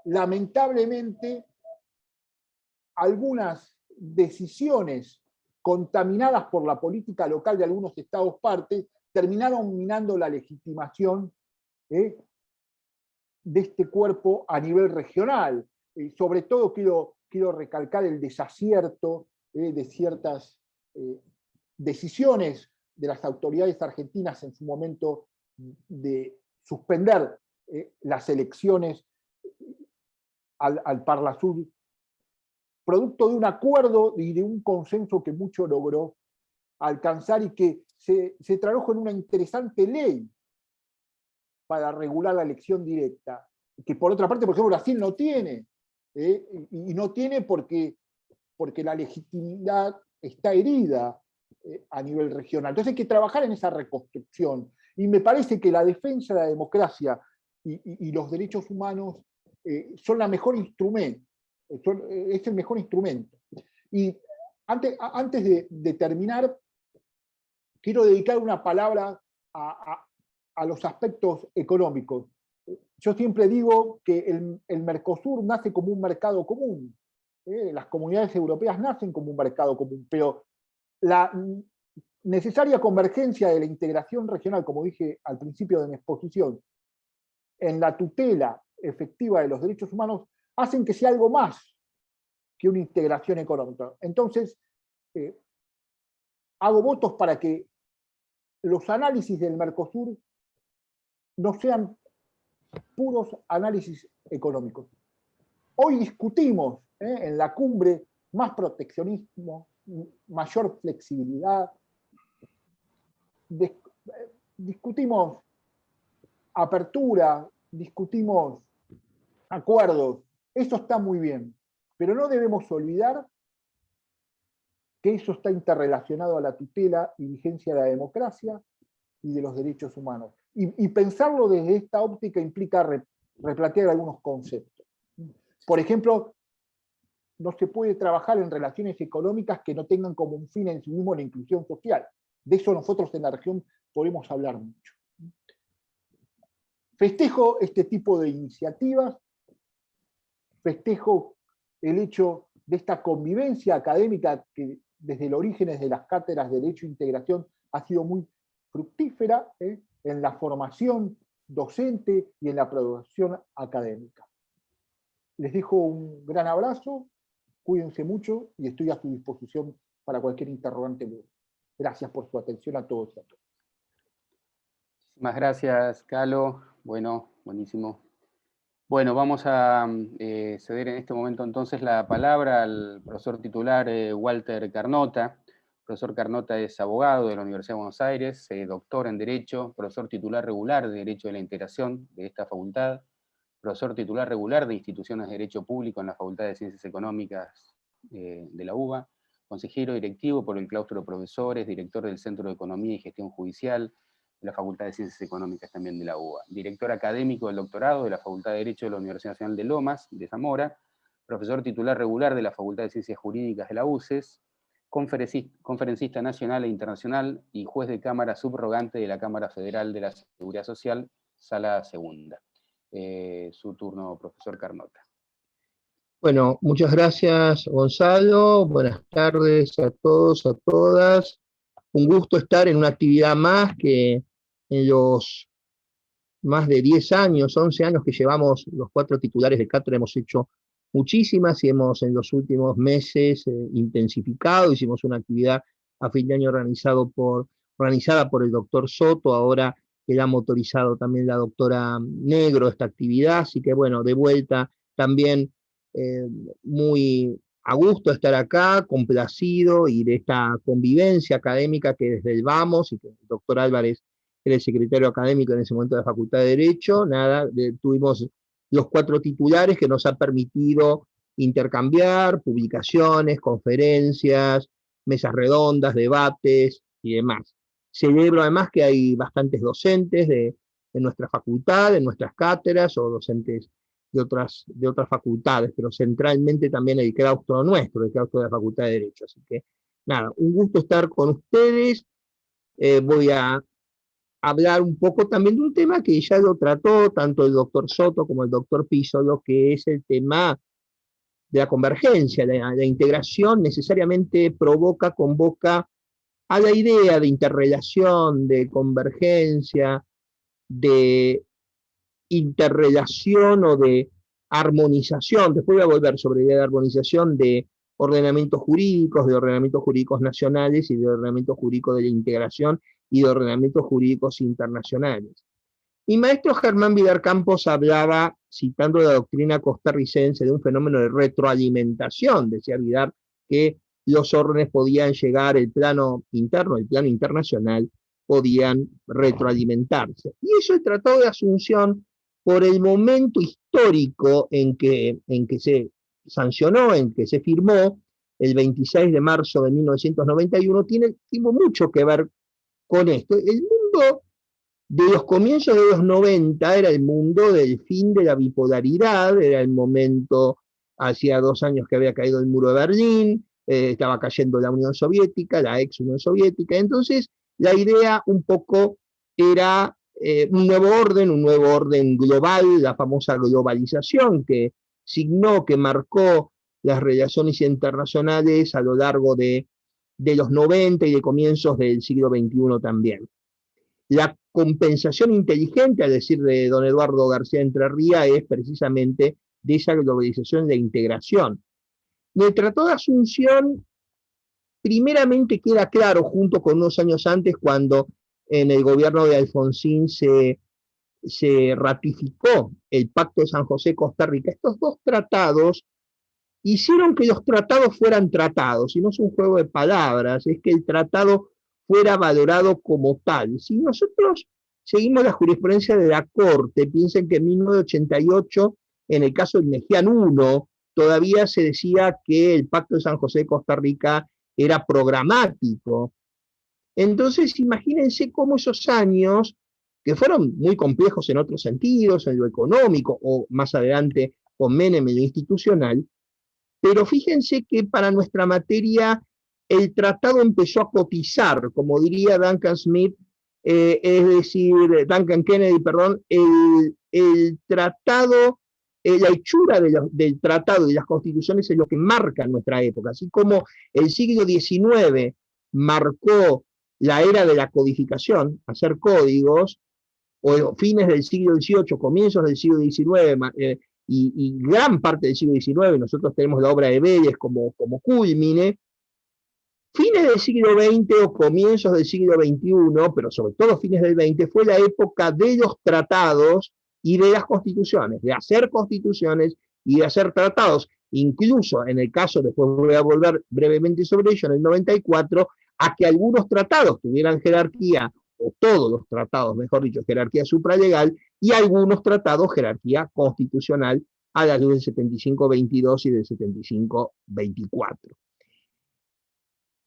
[SPEAKER 4] Lamentablemente, algunas decisiones contaminadas por la política local de algunos estados partes terminaron minando la legitimación de este cuerpo a nivel regional. Sobre todo quiero recalcar el desacierto de ciertas decisiones de las autoridades argentinas en su momento de suspender las elecciones al Parlasur, producto de un acuerdo y de un consenso que mucho logró alcanzar y que se tradujo en una interesante ley para regular la elección directa, que por otra parte, por ejemplo, Brasil no tiene, y no tiene porque la legitimidad está herida a nivel regional. Entonces hay que trabajar en esa reconstrucción, y me parece que la defensa de la democracia y los derechos humanos son la mejor instrumento, es el mejor instrumento. Y antes de terminar, quiero dedicar una palabra a los aspectos económicos. Yo siempre digo que el Mercosur nace como un mercado común. Las comunidades europeas nacen como un mercado común, pero la necesaria convergencia de la integración regional, como dije al principio de mi exposición, en la tutela efectiva de los derechos humanos, hacen que sea algo más que una integración económica. Entonces, hago votos para que los análisis del Mercosur no sean puros análisis económicos. Hoy discutimos en la cumbre más proteccionismo, mayor flexibilidad, discutimos apertura, discutimos acuerdos. Eso está muy bien, pero no debemos olvidar que eso está interrelacionado a la tutela y vigencia de la democracia y de los derechos humanos. Y pensarlo desde esta óptica implica replantear algunos conceptos. Por ejemplo, no se puede trabajar en relaciones económicas que no tengan como un fin en sí mismo la inclusión social. De eso nosotros en la región podemos hablar mucho. Festejo este tipo de iniciativas, festejo el hecho de esta convivencia académica que desde los orígenes de las cátedras de Derecho e Integración ha sido muy fructífera en la formación docente y en la producción académica. Les dejo un gran abrazo, cuídense mucho y estoy a su disposición para cualquier interrogante luego. Gracias por su atención a todos y a todas.
[SPEAKER 1] Muchísimas gracias, Calo. Bueno, buenísimo. Bueno, vamos a ceder en este momento entonces la palabra al profesor titular Walter Carnota. El profesor Carnota es abogado de la Universidad de Buenos Aires, doctor en Derecho, profesor titular regular de Derecho de la Integración de esta facultad, profesor titular regular de Instituciones de Derecho Público en la Facultad de Ciencias Económicas de la UBA, consejero directivo por el claustro de profesores, director del Centro de Economía y Gestión Judicial de la Facultad de Ciencias Económicas también de la UBA, director académico del doctorado de la Facultad de Derecho de la Universidad Nacional de Lomas, de Zamora, profesor titular regular de la Facultad de Ciencias Jurídicas de la UCES, conferencista nacional e internacional y juez de cámara subrogante de la Cámara Federal de la Seguridad Social, Sala Segunda. Su turno, profesor Carnota.
[SPEAKER 5] Bueno, muchas gracias, Gonzalo. Buenas tardes a todos, a todas. Un gusto estar en una actividad más que en los más de 10 años, 11 años que llevamos los 4 titulares de cátedra, hemos hecho muchísimas y hemos en los últimos meses intensificado. Hicimos una actividad a fin de año organizada por el doctor Soto, ahora que la ha motorizado también la doctora Negro esta actividad, así que bueno, de vuelta también muy a gusto estar acá, complacido, y de esta convivencia académica que desde el Vamos, y que el doctor Álvarez era el secretario académico en ese momento de la Facultad de Derecho, tuvimos los 4 titulares que nos ha permitido intercambiar publicaciones, conferencias, mesas redondas, debates y demás. Celebro además que hay bastantes docentes de nuestra facultad, de nuestras cátedras, o docentes de otras facultades, pero centralmente también el claustro nuestro, el claustro de la Facultad de Derecho. Así que, nada, un gusto estar con ustedes. Voy a hablar un poco también de un tema que ya lo trató tanto el doctor Soto como el doctor Pisolo, que es el tema de la convergencia. La integración necesariamente convoca a la idea de interrelación, de convergencia, de interrelación o de armonización. Después voy a volver sobre la idea de armonización de ordenamientos jurídicos nacionales y de ordenamientos jurídicos de la integración y de ordenamientos jurídicos internacionales. Mi maestro Germán Vidar Campos hablaba, citando la doctrina costarricense, de un fenómeno de retroalimentación. Decía Vidar que los órdenes podían llegar, el plano interno, el plano internacional, podían retroalimentarse. Y eso el Tratado de Asunción, por el momento histórico en que se sancionó, en que se firmó, el 26 de marzo de 1991, tuvo mucho que ver con esto. El mundo de los comienzos de los 90 era el mundo del fin de la bipolaridad, era el momento, hacía 2 años que había caído el muro de Berlín, estaba cayendo la Unión Soviética, la ex Unión Soviética. Entonces la idea un poco era un nuevo orden global, la famosa globalización que signó, que marcó las relaciones internacionales a lo largo de los 90 y de comienzos del siglo XXI también. La compensación inteligente, a decir de don Eduardo García Entrerría, es precisamente de esa globalización y la integración. En el Tratado de Asunción, primeramente queda claro, junto con unos años antes, cuando en el gobierno de Alfonsín se ratificó el Pacto de San José-Costa Rica. Estos 2 tratados hicieron que los tratados fueran tratados, y no es un juego de palabras, es que el tratado fuera valorado como tal. Si nosotros seguimos la jurisprudencia de la Corte, piensen que en 1988, en el caso del Mejián I, todavía se decía que el Pacto de San José de Costa Rica era programático. Entonces, imagínense cómo esos años, que fueron muy complejos en otros sentidos, en lo económico, o más adelante con Menem en lo institucional, pero fíjense que para nuestra materia el tratado empezó a cotizar, como diría Duncan Kennedy, perdón, el tratado, la hechura del tratado y las constituciones es lo que marca nuestra época. Así como el siglo XIX marcó la era de la codificación, hacer códigos, o fines del siglo XVIII, comienzos del siglo XIX, y gran parte del siglo XIX, nosotros tenemos la obra de Vélez como culmine. Fines del siglo XX o comienzos del siglo XXI, pero sobre todo fines del XX, fue la época de los tratados y de las constituciones, de hacer constituciones y de hacer tratados. Incluso en el caso, después voy a volver brevemente sobre ello, en el 94, a que algunos tratados tuvieran jerarquía, o todos los tratados, mejor dicho, jerarquía supralegal, y algunos tratados jerarquía constitucional a la luz del 75-22 y del 75-24.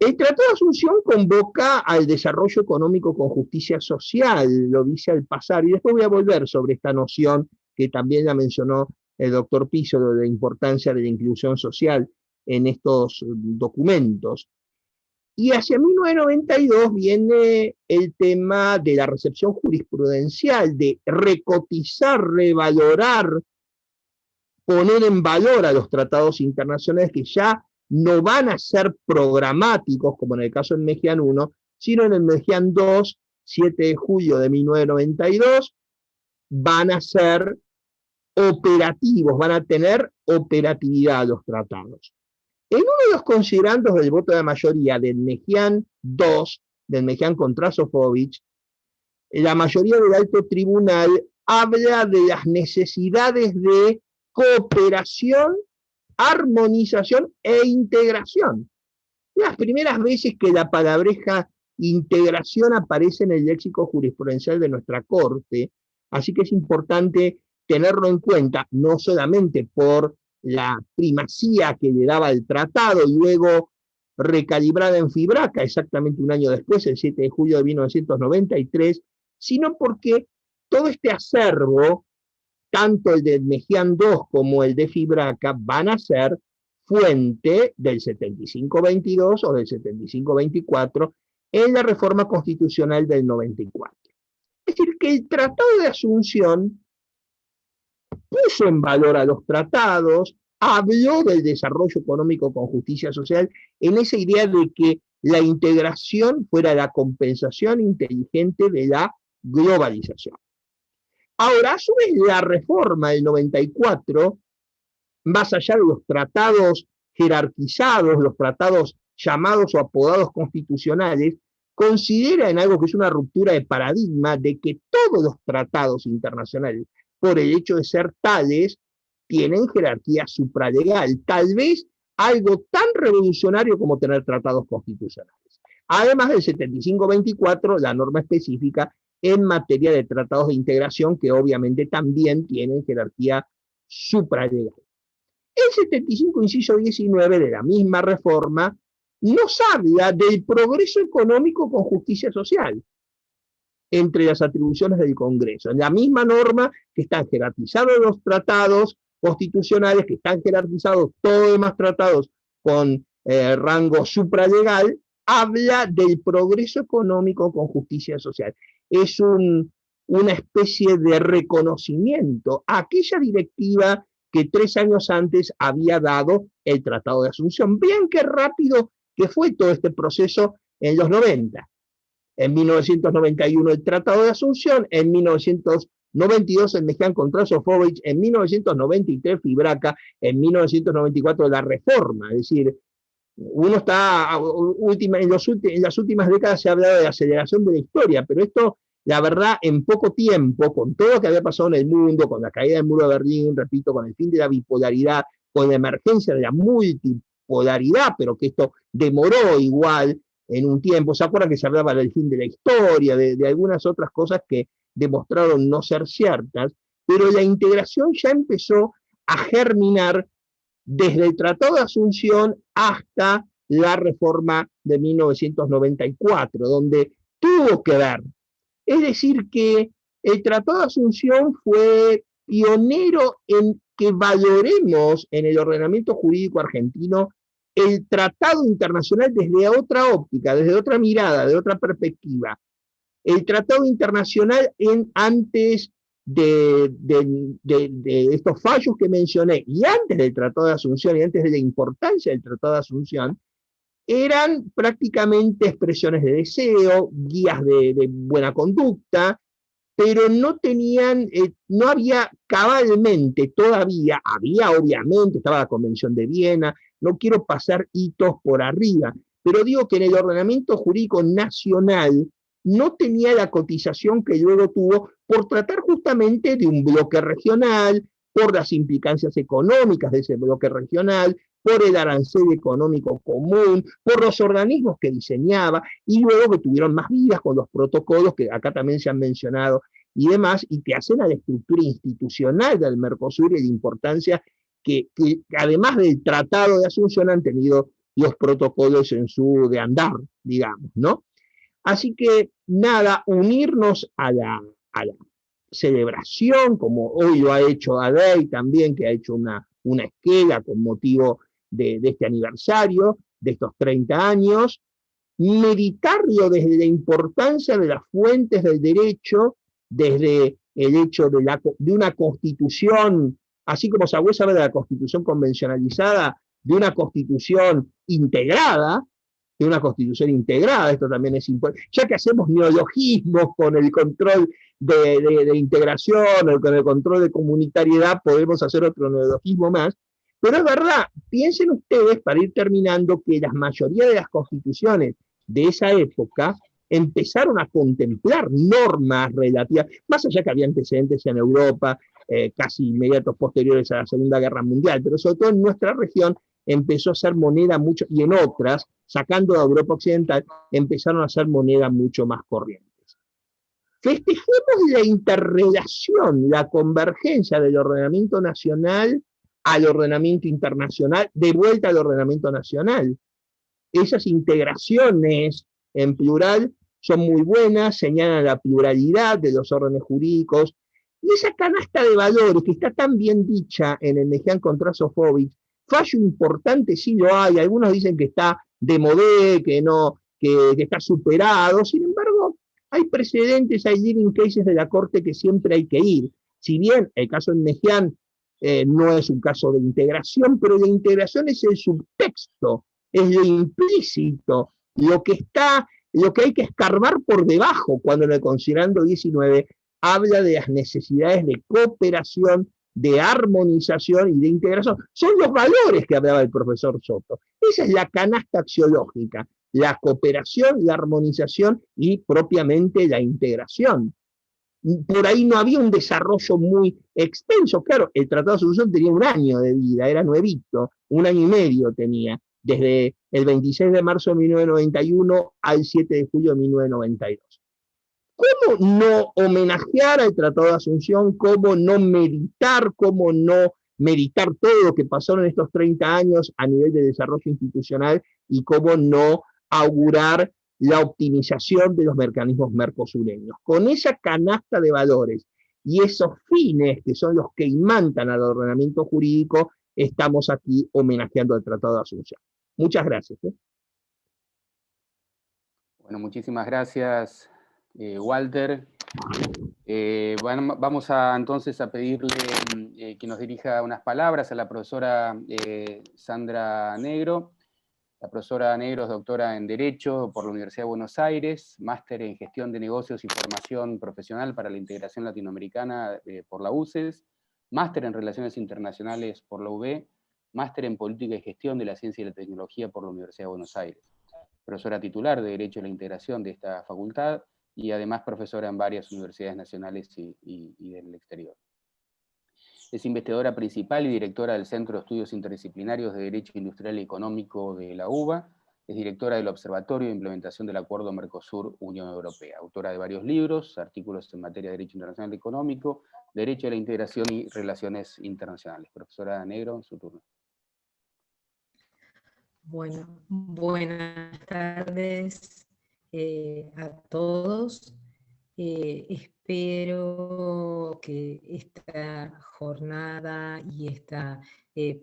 [SPEAKER 5] El Tratado de Asunción convoca al desarrollo económico con justicia social, lo dice al pasar, y después voy a volver sobre esta noción que también la mencionó el doctor Piso, de la importancia de la inclusión social en estos documentos. Y hacia 1992 viene el tema de la recepción jurisprudencial, de recotizar, revalorar, poner en valor a los tratados internacionales que ya no van a ser programáticos, como en el caso del Mejián I, sino en el Mejián II, 7 de julio de 1992, van a ser operativos, van a tener operatividad los tratados. En uno de los considerandos del voto de mayoría del Mejián II, del Mejián contra Sofovich, la mayoría del alto tribunal habla de las necesidades de cooperación, armonización e integración. Las primeras veces que la palabreja integración aparece en el léxico jurisprudencial de nuestra Corte, así que es importante tenerlo en cuenta, no solamente por la primacía que le daba el tratado y luego recalibrada en Fibraca, exactamente un año después, el 7 de julio de 1993, sino porque todo este acervo, tanto el del Mejián II como el de Fibraca, van a ser fuente del 75-22 o del 75-24 en la reforma constitucional del 94. Es decir, que el Tratado de Asunción puso en valor a los tratados, habló del desarrollo económico con justicia social, en esa idea de que la integración fuera la compensación inteligente de la globalización. Ahora, a su vez, la reforma del 94, más allá de los tratados jerarquizados, los tratados llamados o apodados constitucionales, considera en algo que es una ruptura de paradigma de que todos los tratados internacionales, por el hecho de ser tales, tienen jerarquía supralegal, tal vez algo tan revolucionario como tener tratados constitucionales. Además del 75-24, la norma específica en materia de tratados de integración, que obviamente también tienen jerarquía supralegal. El 75, inciso 19 de la misma reforma nos habla del progreso económico con justicia social entre las atribuciones del Congreso. En la misma norma que están jerarquizados los tratados constitucionales, que están jerarquizados todos los demás tratados con rango supralegal, habla del progreso económico con justicia social. Es una especie de reconocimiento a aquella directiva que 3 años antes había dado el Tratado de Asunción. Vean qué rápido que fue todo este proceso en los 90. En 1991 el Tratado de Asunción, en 1992 el Mejía contra Sofovich, en 1993 Fibraca, en 1994 la reforma. Es decir, uno está, en las últimas décadas se ha hablado de aceleración de la historia, pero esto, la verdad, en poco tiempo, con todo lo que había pasado en el mundo, con la caída del muro de Berlín, repito, con el fin de la bipolaridad, con la emergencia de la multipolaridad, pero que esto demoró igual en un tiempo. ¿Se acuerdan que se hablaba del fin de la historia, de algunas otras cosas que demostraron no ser ciertas? Pero la integración ya empezó a germinar desde el Tratado de Asunción hasta la reforma de 1994, donde tuvo que ver. Es decir, que el Tratado de Asunción fue pionero en que valoremos en el ordenamiento jurídico argentino el tratado internacional desde otra óptica, desde otra mirada, de otra perspectiva. El tratado internacional antes de estos fallos que mencioné, y antes del Tratado de Asunción, y antes de la importancia del Tratado de Asunción, eran prácticamente expresiones de deseo, guías de buena conducta, pero no tenían, no había cabalmente todavía, había obviamente, estaba la Convención de Viena, no quiero pasar hitos por arriba, pero digo que en el ordenamiento jurídico nacional no tenía la cotización que luego tuvo por tratar justamente de un bloque regional, por las implicancias económicas de ese bloque regional, por el arancel económico común, por los organismos que diseñaba, y luego que tuvieron más vidas con los protocolos que acá también se han mencionado y demás, y que hacen a la estructura institucional del Mercosur y la importancia que además del Tratado de Asunción han tenido los protocolos en su de andar, digamos, ¿no? Así que, nada, unirnos a la celebración, como hoy lo ha hecho ADEI también, que ha hecho una esquela con motivo de este aniversario, de estos 30 años, meditarlo desde la importancia de las fuentes del derecho, desde el hecho de una constitución, así como Sagüez habla de la constitución convencionalizada, de una constitución integrada, esto también es importante, ya que hacemos neologismos con el control de integración, o con el control de comunitariedad, podemos hacer otro neologismo más, pero es verdad, piensen ustedes, para ir terminando, que la mayoría de las constituciones de esa época empezaron a contemplar normas relativas, más allá que había antecedentes en Europa, casi inmediatos posteriores a la Segunda Guerra Mundial, pero sobre todo en nuestra región empezó a ser moneda mucho, y en otras, sacando a Europa Occidental, empezaron a ser moneda mucho más corrientes. Festejemos la interrelación, la convergencia del ordenamiento nacional al ordenamiento internacional, de vuelta al ordenamiento nacional. Esas integraciones en plural son muy buenas, señalan la pluralidad de los órdenes jurídicos, y esa canasta de valores que está tan bien dicha en el Mejía contra Sofovich, fallo importante sí lo hay, algunos dicen que está de modé, que está superado, sin embargo, hay precedentes, hay leading cases de la Corte que siempre hay que ir. Si bien el caso de Mejía no es un caso de integración, pero la integración es el subtexto, es lo implícito, lo que hay que escarbar por debajo, cuando en el considerando 19 habla de las necesidades de cooperación de armonización y de integración. Son los valores que hablaba el profesor Soto. Esa es la canasta axiológica, la cooperación, la armonización y propiamente la integración. Por ahí no había un desarrollo muy extenso. Claro, el Tratado de Asunción tenía 1 año de vida, era nuevito, 1 año y medio tenía, desde el 26 de marzo de 1991 al 7 de julio de 1992. ¿Cómo no homenajear al Tratado de Asunción? ¿Cómo no meditar? ¿Cómo no meditar todo lo que pasó en estos 30 años a nivel de desarrollo institucional? Y cómo no augurar la optimización de los mecanismos mercosureños. Con esa canasta de valores y esos fines que son los que imantan al ordenamiento jurídico, estamos aquí homenajeando al Tratado de Asunción. Muchas gracias.
[SPEAKER 1] Bueno, muchísimas gracias, Walter. Vamos entonces a pedirle que nos dirija unas palabras a la profesora Sandra Negro. La profesora Negro es doctora en Derecho por la Universidad de Buenos Aires, máster en Gestión de Negocios y Formación Profesional para la Integración Latinoamericana por la UCES, máster en Relaciones Internacionales por la UB, máster en Política y Gestión de la Ciencia y la Tecnología por la Universidad de Buenos Aires. Profesora titular de Derecho a la Integración de esta facultad y además profesora en varias universidades nacionales y del exterior. Es investigadora principal y directora del Centro de Estudios Interdisciplinarios de Derecho Industrial y Económico de la UBA, es directora del Observatorio de Implementación del Acuerdo Mercosur-Unión Europea, autora de varios libros, artículos en materia de Derecho Internacional Económico, Derecho a la Integración y Relaciones Internacionales. Profesora Negro, en su turno.
[SPEAKER 6] Bueno, buenas tardes a todos. Espero que esta jornada y esta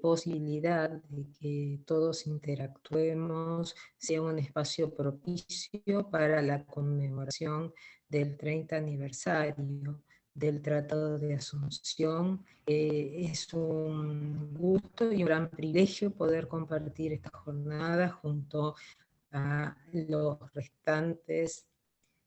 [SPEAKER 6] posibilidad de que todos interactuemos sea un espacio propicio para la conmemoración del 30 aniversario del Tratado de Asunción. Es un gusto y un gran privilegio poder compartir esta jornada junto a los restantes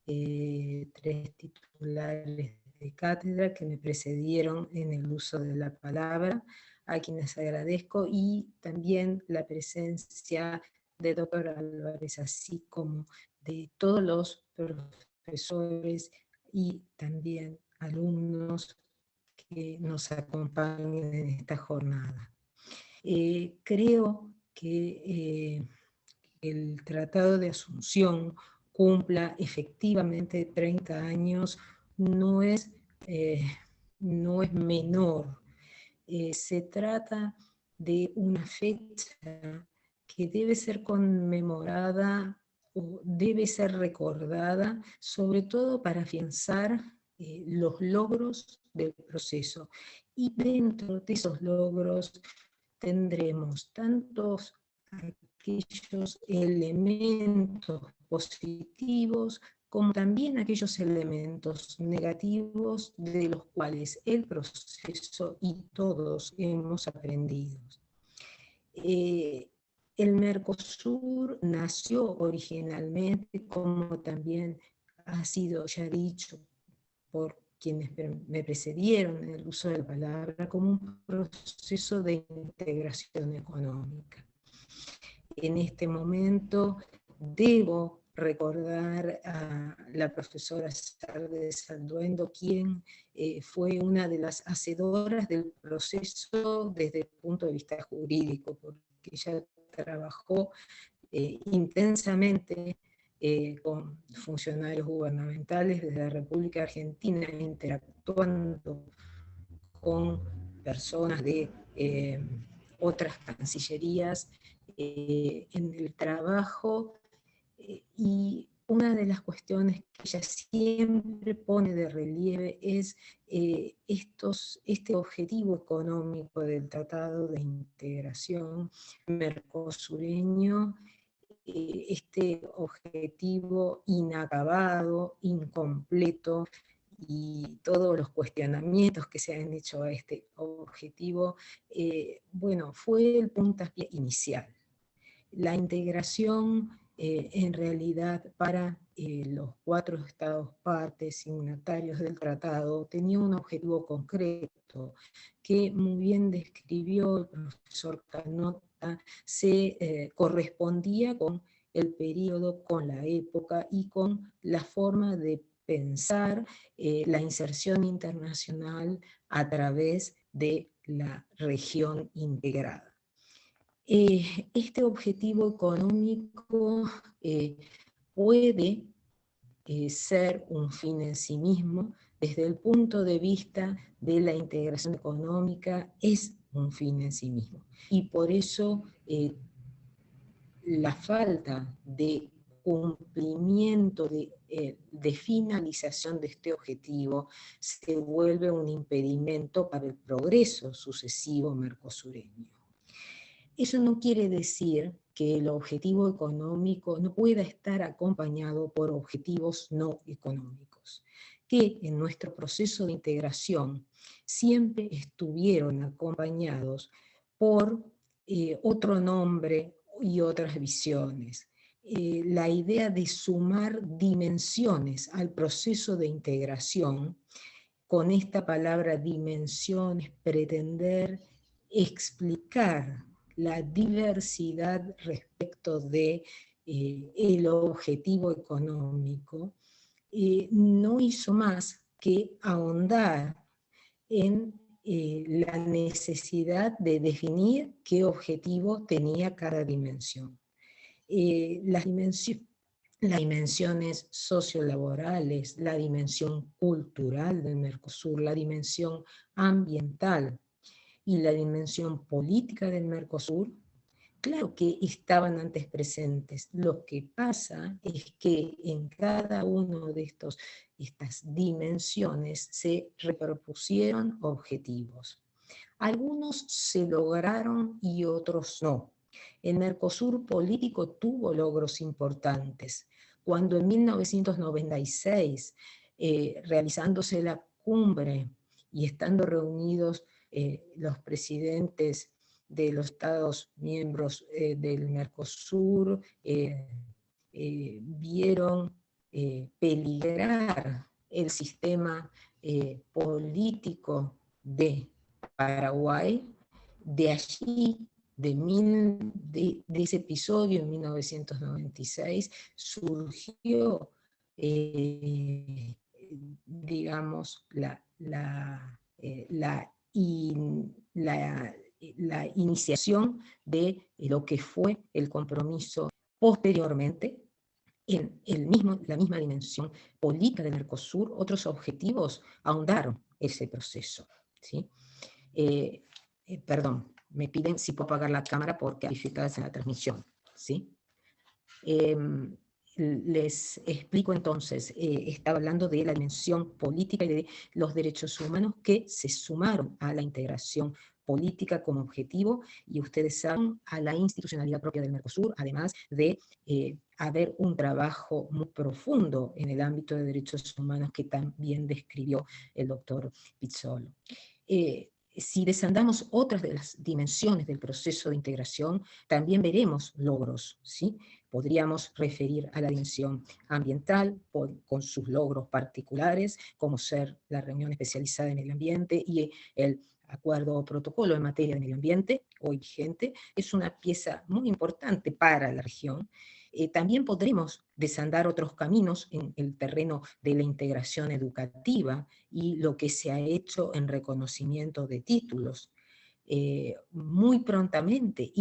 [SPEAKER 6] 3 titulares de cátedra que me precedieron en el uso de la palabra, a quienes agradezco, y también la presencia del doctor Álvarez, así como de todos los profesores y también alumnos que nos acompañan en esta jornada. Creo que el Tratado de Asunción cumpla efectivamente 30 años no es menor. Se trata de una fecha que debe ser conmemorada o debe ser recordada, sobre todo para afianzar los logros del proceso. Y dentro de esos logros tendremos tantos aquellos elementos positivos como también aquellos elementos negativos de los cuales el proceso y todos hemos aprendido. El Mercosur nació originalmente, como también ha sido ya dicho por quienes me precedieron en el uso de la palabra, como un proceso de integración económica. En este momento debo recordar a la profesora Sarde Salduendo, quien fue una de las hacedoras del proceso desde el punto de vista jurídico, porque ella trabajó intensamente con funcionarios gubernamentales desde la República Argentina, interactuando con personas de otras cancillerías en el trabajo, y una de las cuestiones que ella siempre pone de relieve es este objetivo económico del Tratado de Integración mercosureño, este objetivo inacabado, incompleto, y todos los cuestionamientos que se han hecho a este objetivo, bueno, fue el puntapié inicial. La integración en realidad para los 4 estados partes signatarios del tratado tenía un objetivo concreto que muy bien describió el profesor Canota, se correspondía con el periodo, con la época y con la forma de pensar la inserción internacional a través de la región integrada. Este objetivo económico puede ser un fin en sí mismo, desde el punto de vista de la integración económica es un fin en sí mismo. Y por eso la falta de cumplimiento, de finalización de este objetivo, se vuelve un impedimento para el progreso sucesivo mercosureño. Eso no quiere decir que el objetivo económico no pueda estar acompañado por objetivos no económicos, que en nuestro proceso de integración siempre estuvieron acompañados por otro nombre y otras visiones. La idea de sumar dimensiones al proceso de integración, con esta palabra dimensiones, pretender explicar la diversidad respecto de el objetivo económico, no hizo más que ahondar en la necesidad de definir qué objetivo tenía cada dimensión. Las dimensiones sociolaborales, la dimensión cultural del Mercosur, la dimensión ambiental y la dimensión política del Mercosur, claro que estaban antes presentes. Lo que pasa es que en cada uno de estas dimensiones se reperpusieron objetivos. Algunos se lograron y otros no. El Mercosur político tuvo logros importantes. Cuando en 1996, realizándose la cumbre y estando reunidos los presidentes de los Estados miembros del Mercosur, vieron peligrar el sistema político de Paraguay. De allí, de ese episodio en 1996, surgió, digamos, la iniciación de lo que fue el compromiso posteriormente en la misma dimensión política del Mercosur. Otros objetivos ahondaron ese proceso, ¿sí? Perdón, me piden si puedo apagar la cámara porque hay dificultades en la transmisión, ¿sí? Les explico entonces, estaba hablando de la dimensión política y de los derechos humanos que se sumaron a la integración política como objetivo, y ustedes saben, a la institucionalidad propia del Mercosur, además de haber un trabajo muy profundo en el ámbito de derechos humanos que también describió el doctor Pizzolo. Si desandamos otras de las dimensiones del proceso de integración, también veremos logros, ¿sí? Podríamos referir a la dimensión ambiental, con sus logros particulares, como ser la reunión especializada en el ambiente y el acuerdo o protocolo en materia de medio ambiente, hoy vigente, es una pieza muy importante para la región. También podremos desandar otros caminos en el terreno de la integración educativa y lo que se ha hecho en reconocimiento de títulos. Muy prontamente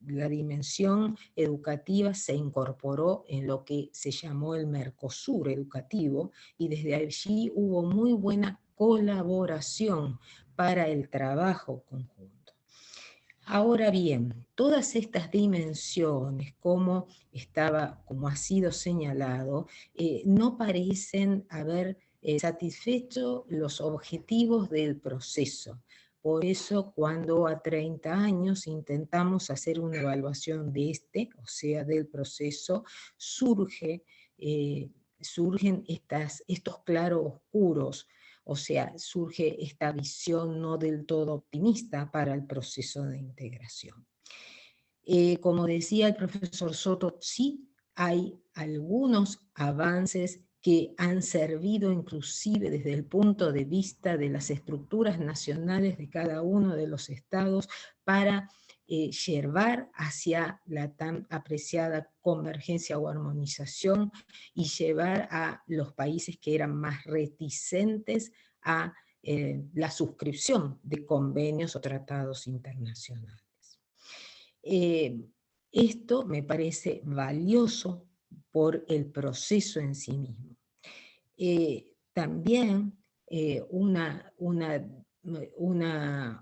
[SPEAKER 6] la dimensión educativa se incorporó en lo que se llamó el Mercosur educativo, y desde allí hubo muy buena colaboración para el trabajo conjunto. Ahora bien, todas estas dimensiones, como ha sido señalado, no parecen haber satisfecho los objetivos del proceso. Por eso, cuando a 30 años intentamos hacer una evaluación de o sea, del proceso, surgen estos claroscuros. O sea, surge esta visión no del todo optimista para el proceso de integración. Como decía el profesor Soto, sí hay algunos avances que han servido inclusive desde el punto de vista de las estructuras nacionales de cada uno de los estados para llevar hacia la tan apreciada convergencia o armonización y llevar a los países que eran más reticentes a la suscripción de convenios o tratados internacionales. Esto me parece valioso por el proceso en sí mismo. También una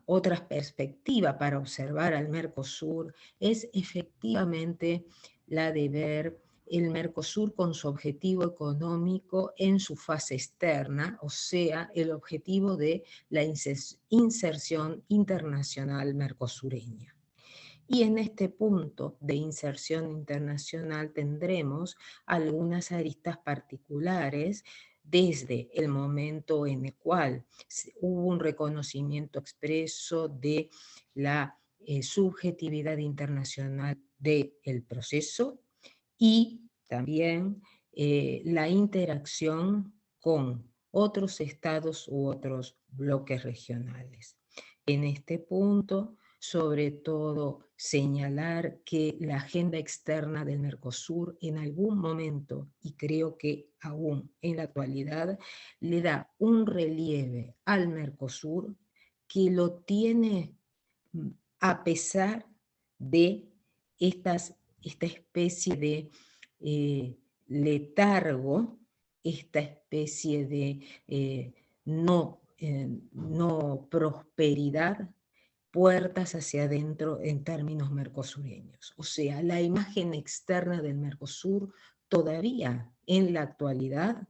[SPEAKER 6] otra perspectiva para observar al Mercosur es efectivamente la de ver el Mercosur con su objetivo económico en su fase externa, o sea, el objetivo de la inserción internacional mercosureña. Y en este punto de inserción internacional tendremos algunas aristas particulares desde el momento en el cual hubo un reconocimiento expreso de la subjetividad internacional del proceso y también la interacción con otros estados u otros bloques regionales. En este punto, sobre todo, señalar que la agenda externa del Mercosur en algún momento, y creo que aún en la actualidad, le da un relieve al Mercosur que lo tiene a pesar de esta especie de letargo, esta especie de no prosperidad, puertas hacia adentro en términos mercosureños. O sea, la imagen externa del Mercosur todavía en la actualidad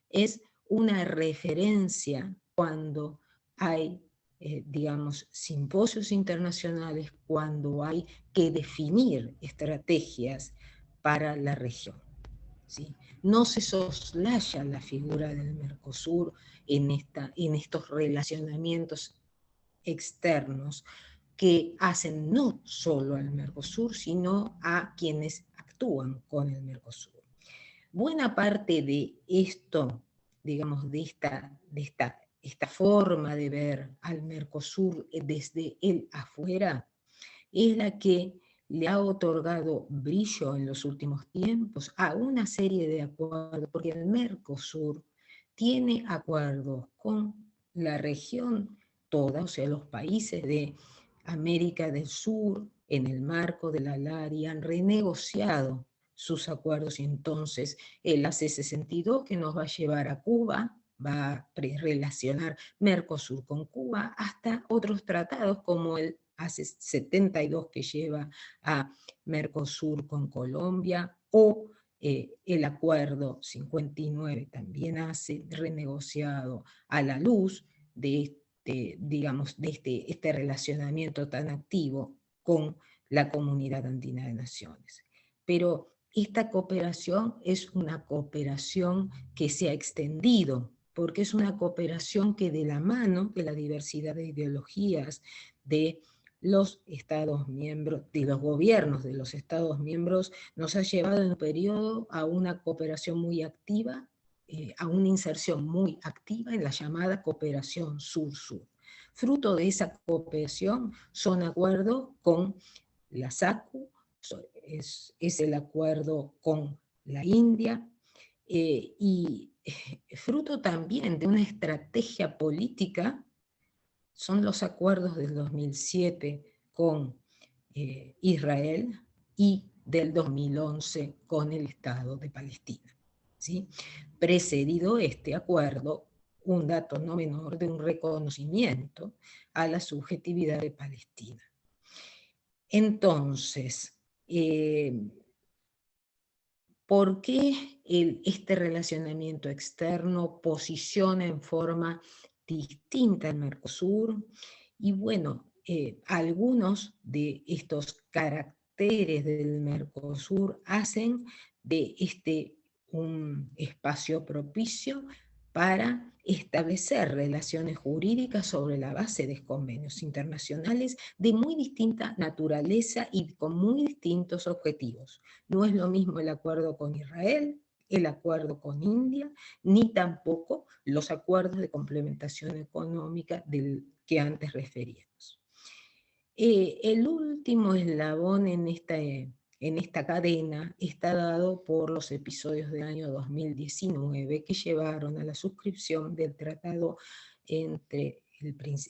[SPEAKER 6] es una referencia cuando hay, digamos, simposios internacionales, cuando hay que definir estrategias para la región. ¿Sí? No se soslaya la figura del Mercosur en estos relacionamientos externos que hacen no solo al Mercosur, sino a quienes actúan con el Mercosur. Buena parte de esto, digamos, de esta forma de ver al Mercosur desde el afuera, es la que le ha otorgado brillo en los últimos tiempos a una serie de acuerdos, porque el Mercosur tiene acuerdos con la región toda, o sea, los países de América del Sur, en el marco de la LARI, han renegociado sus acuerdos, y entonces el AC62 que nos va a llevar a Cuba, va a relacionar Mercosur con Cuba, hasta otros tratados como el AC72 que lleva a Mercosur con Colombia, o el acuerdo 59 también hace renegociado a la luz de digamos, de este relacionamiento tan activo con la Comunidad Andina de Naciones. Pero esta cooperación es una cooperación que se ha extendido, porque es una cooperación que de la mano de la diversidad de ideologías de los Estados miembros, de los gobiernos de los Estados miembros, nos ha llevado en un periodo a una cooperación muy activa, a una inserción muy activa en la llamada cooperación sur-sur. Fruto de esa cooperación son acuerdos con la SACU, es el acuerdo con la India, y fruto también de una estrategia política son los acuerdos del 2007 con Israel y del 2011 con el Estado de Palestina, ¿sí? Precedido este acuerdo, un dato no menor, de un reconocimiento a la subjetividad de Palestina. Entonces, ¿por qué este relacionamiento externo posiciona en forma distinta al Mercosur? Y bueno, algunos de estos caracteres del Mercosur hacen de un espacio propicio para establecer relaciones jurídicas sobre la base de convenios internacionales de muy distinta naturaleza y con muy distintos objetivos. No es lo mismo el acuerdo con Israel, el acuerdo con India, ni tampoco los acuerdos de complementación económica del que antes referíamos. El último eslabón en esta cadena está dado por los episodios del año 2019 que llevaron a la suscripción del tratado entre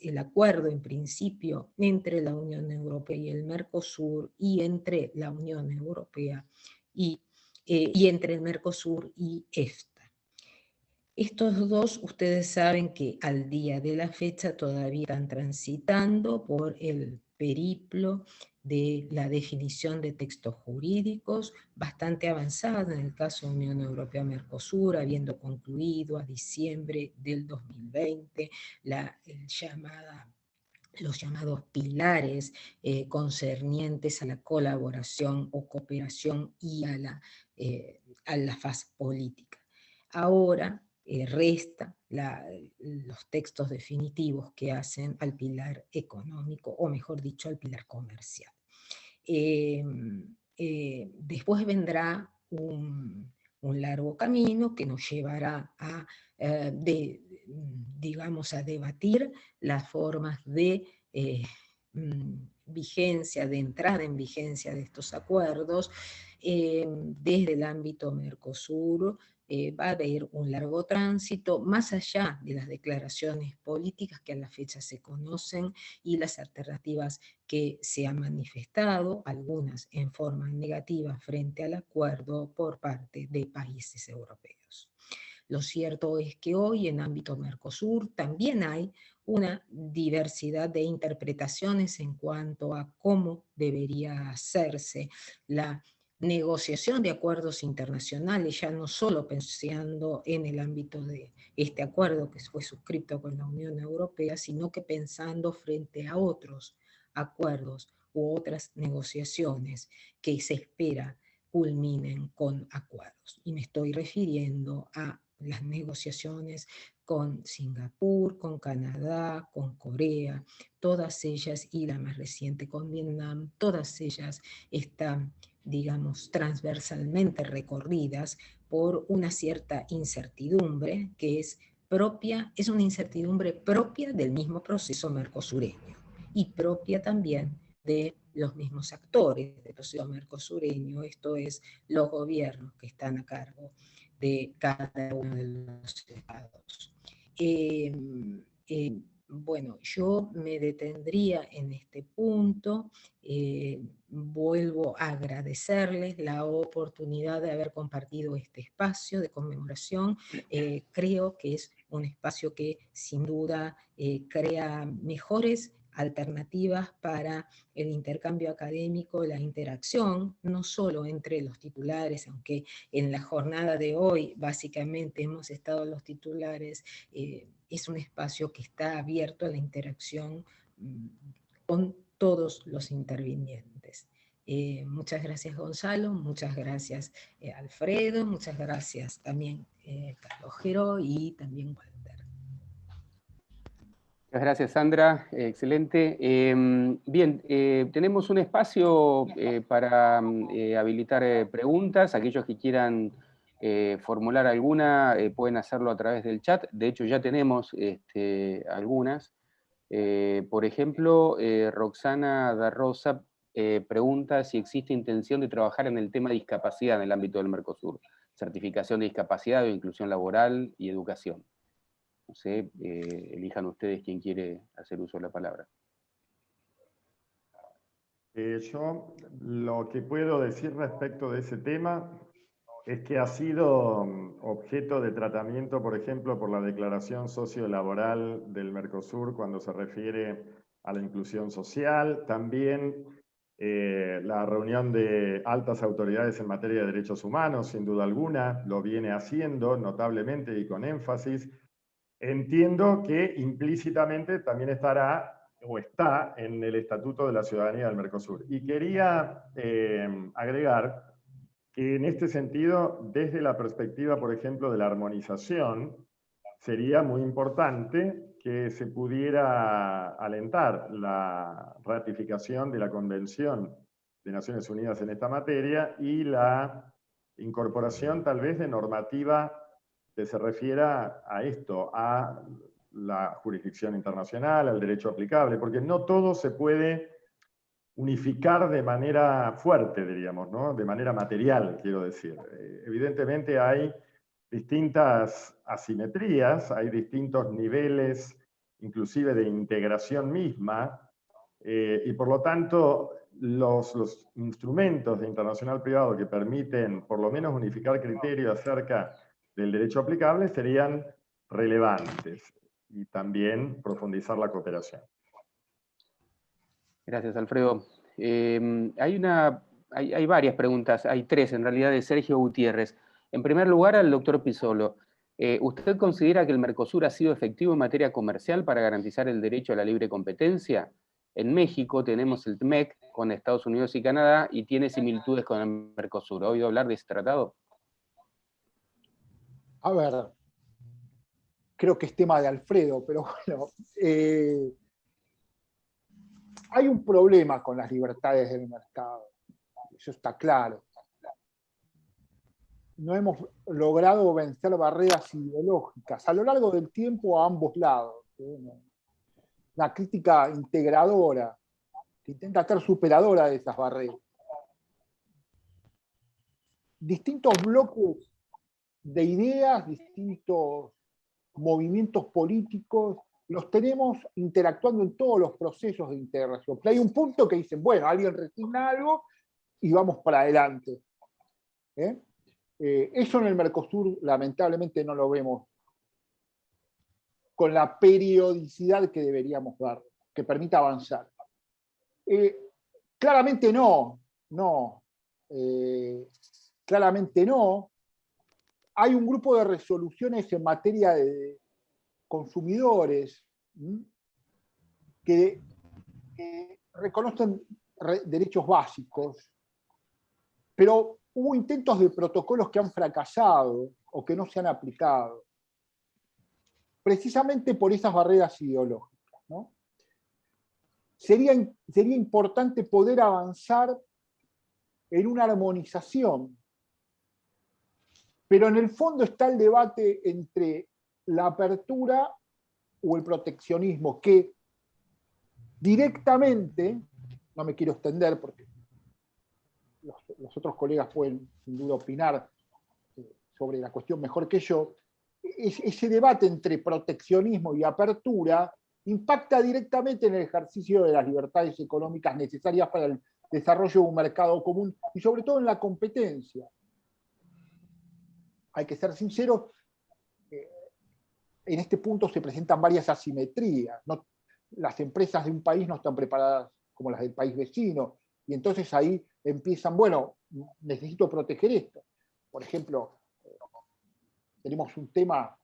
[SPEAKER 6] el acuerdo en principio entre la Unión Europea y el Mercosur, y entre la Unión Europea y entre el Mercosur y EFTA. Estos dos, ustedes saben que al día de la fecha todavía están transitando por el periplo de la definición de textos jurídicos, bastante avanzado en el caso Unión Europea-Mercosur, habiendo concluido a diciembre del 2020 los llamados pilares concernientes a la colaboración o cooperación y a la fase política. Ahora resta los textos definitivos que hacen al pilar económico, o mejor dicho, al pilar comercial. Después vendrá un largo camino que nos llevará a, digamos, a debatir las formas de vigencia, de entrada en vigencia de estos acuerdos. Desde el ámbito Mercosur va a haber un largo tránsito, más allá de las declaraciones políticas que a la fecha se conocen y las alternativas que se han manifestado, algunas en forma negativa frente al acuerdo por parte de países europeos. Lo cierto es que hoy en ámbito Mercosur también hay una diversidad de interpretaciones en cuanto a cómo debería hacerse la negociación de acuerdos internacionales, ya no solo pensando en el ámbito de este acuerdo que fue suscrito con la Unión Europea, sino que pensando frente a otros acuerdos u otras negociaciones que se espera culminen con acuerdos. Y me estoy refiriendo a las negociaciones con Singapur, con Canadá, con Corea, todas ellas, y la más reciente con Vietnam, todas ellas están, digamos, transversalmente recorridas por una cierta incertidumbre que es una incertidumbre propia del mismo proceso mercosureño y propia también de los mismos actores del proceso mercosureño, esto es, los gobiernos que están a cargo de cada uno de los estados. Bueno, yo me detendría en este punto. Vuelvo a agradecerles la oportunidad de haber compartido este espacio de conmemoración. Creo que es un espacio que sin duda crea mejores alternativas para el intercambio académico, la interacción, no solo entre los titulares, aunque en la jornada de hoy básicamente hemos estado los titulares, es un espacio que está abierto a la interacción con todos los intervinientes. Muchas gracias Gonzalo, muchas gracias Alfredo, muchas gracias también Carlos Gero y también Walter.
[SPEAKER 1] Muchas gracias, Sandra. Excelente. Bien, tenemos un espacio para habilitar preguntas. Aquellos que quieran formular alguna pueden hacerlo a través del chat. De hecho, ya tenemos algunas. Por ejemplo, Roxana da Rosa pregunta si existe intención de trabajar en el tema de discapacidad en el ámbito del Mercosur. Certificación de discapacidad o inclusión laboral y educación. No sé, elijan ustedes quién quiere hacer uso de la palabra.
[SPEAKER 3] Yo lo que puedo decir respecto de ese tema es que ha sido objeto de tratamiento, por ejemplo, por la Declaración Sociolaboral del Mercosur cuando se refiere a la inclusión social. También la reunión de altas autoridades en materia de derechos humanos, sin duda alguna, lo viene haciendo notablemente y con énfasis. Entiendo que implícitamente también estará o está en el Estatuto de la Ciudadanía del Mercosur. Y quería agregar que en este sentido, desde la perspectiva, por ejemplo, de la armonización, sería muy importante que se pudiera alentar la ratificación de la Convención de Naciones Unidas en esta materia y la incorporación tal vez de normativa que se refiera a esto, a la jurisdicción internacional, al derecho aplicable, porque no todo se puede unificar de manera fuerte, diríamos, ¿no? De manera material, quiero decir. Evidentemente hay distintas asimetrías, hay distintos niveles, inclusive de integración misma, y por lo tanto los instrumentos de internacional privado que permiten por lo menos unificar criterios acerca del derecho aplicable serían relevantes, y también profundizar la cooperación.
[SPEAKER 1] Gracias, Alfredo. Hay varias preguntas, hay tres en realidad, de Sergio Gutiérrez. En primer lugar, al doctor Pisolo. ¿Usted considera que el Mercosur ha sido efectivo en materia comercial para garantizar el derecho a la libre competencia? En México tenemos el TMEC con Estados Unidos y Canadá y tiene similitudes con el Mercosur. ¿Ha oído hablar de ese tratado?
[SPEAKER 4] A ver, creo que es tema de Alfredo, pero bueno, hay un problema con las libertades del mercado, eso está claro. No hemos logrado vencer barreras ideológicas a lo largo del tiempo a ambos lados. Una crítica integradora que intenta ser superadora de esas barreras. Distintos bloques de ideas, distintos movimientos políticos, los tenemos interactuando en todos los procesos de integración. Pero hay un punto que dicen, bueno, alguien resigna algo y vamos para adelante. Eso en el Mercosur lamentablemente no lo vemos con la periodicidad que deberíamos dar, que permita avanzar. Claramente no, claramente no. Hay un grupo de resoluciones en materia de consumidores que reconocen derechos básicos, pero hubo intentos de protocolos que han fracasado o que no se han aplicado, precisamente por esas barreras ideológicas, ¿no? Sería importante poder avanzar en una armonización, pero en el fondo está el debate entre la apertura o el proteccionismo, que directamente, no me quiero extender porque los otros colegas pueden sin duda opinar sobre la cuestión mejor que yo, ese debate entre proteccionismo y apertura impacta directamente en el ejercicio de las libertades económicas necesarias para el desarrollo de un mercado común y sobre todo en la competencia. Hay que ser sinceros, en este punto se presentan varias asimetrías. Las empresas de un país no están preparadas como las del país vecino, y entonces ahí empiezan, bueno, necesito proteger esto. Por ejemplo, tenemos un tema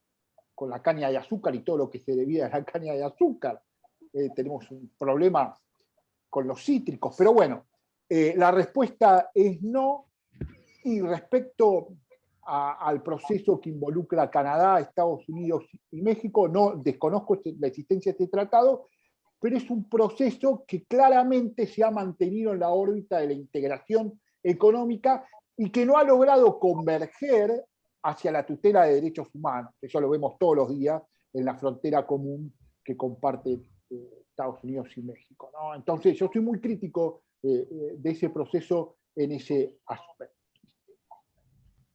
[SPEAKER 4] con la caña de azúcar y todo lo que se debía a la caña de azúcar. Tenemos un problema con los cítricos, pero bueno, la respuesta es no. Y respecto al proceso que involucra a Canadá, Estados Unidos y México, no desconozco la existencia de este tratado, pero es un proceso que claramente se ha mantenido en la órbita de la integración económica y que no ha logrado converger hacia la tutela de derechos humanos. Eso lo vemos todos los días en la frontera común que comparte Estados Unidos y México, ¿no? Entonces yo soy muy crítico de ese proceso en ese aspecto.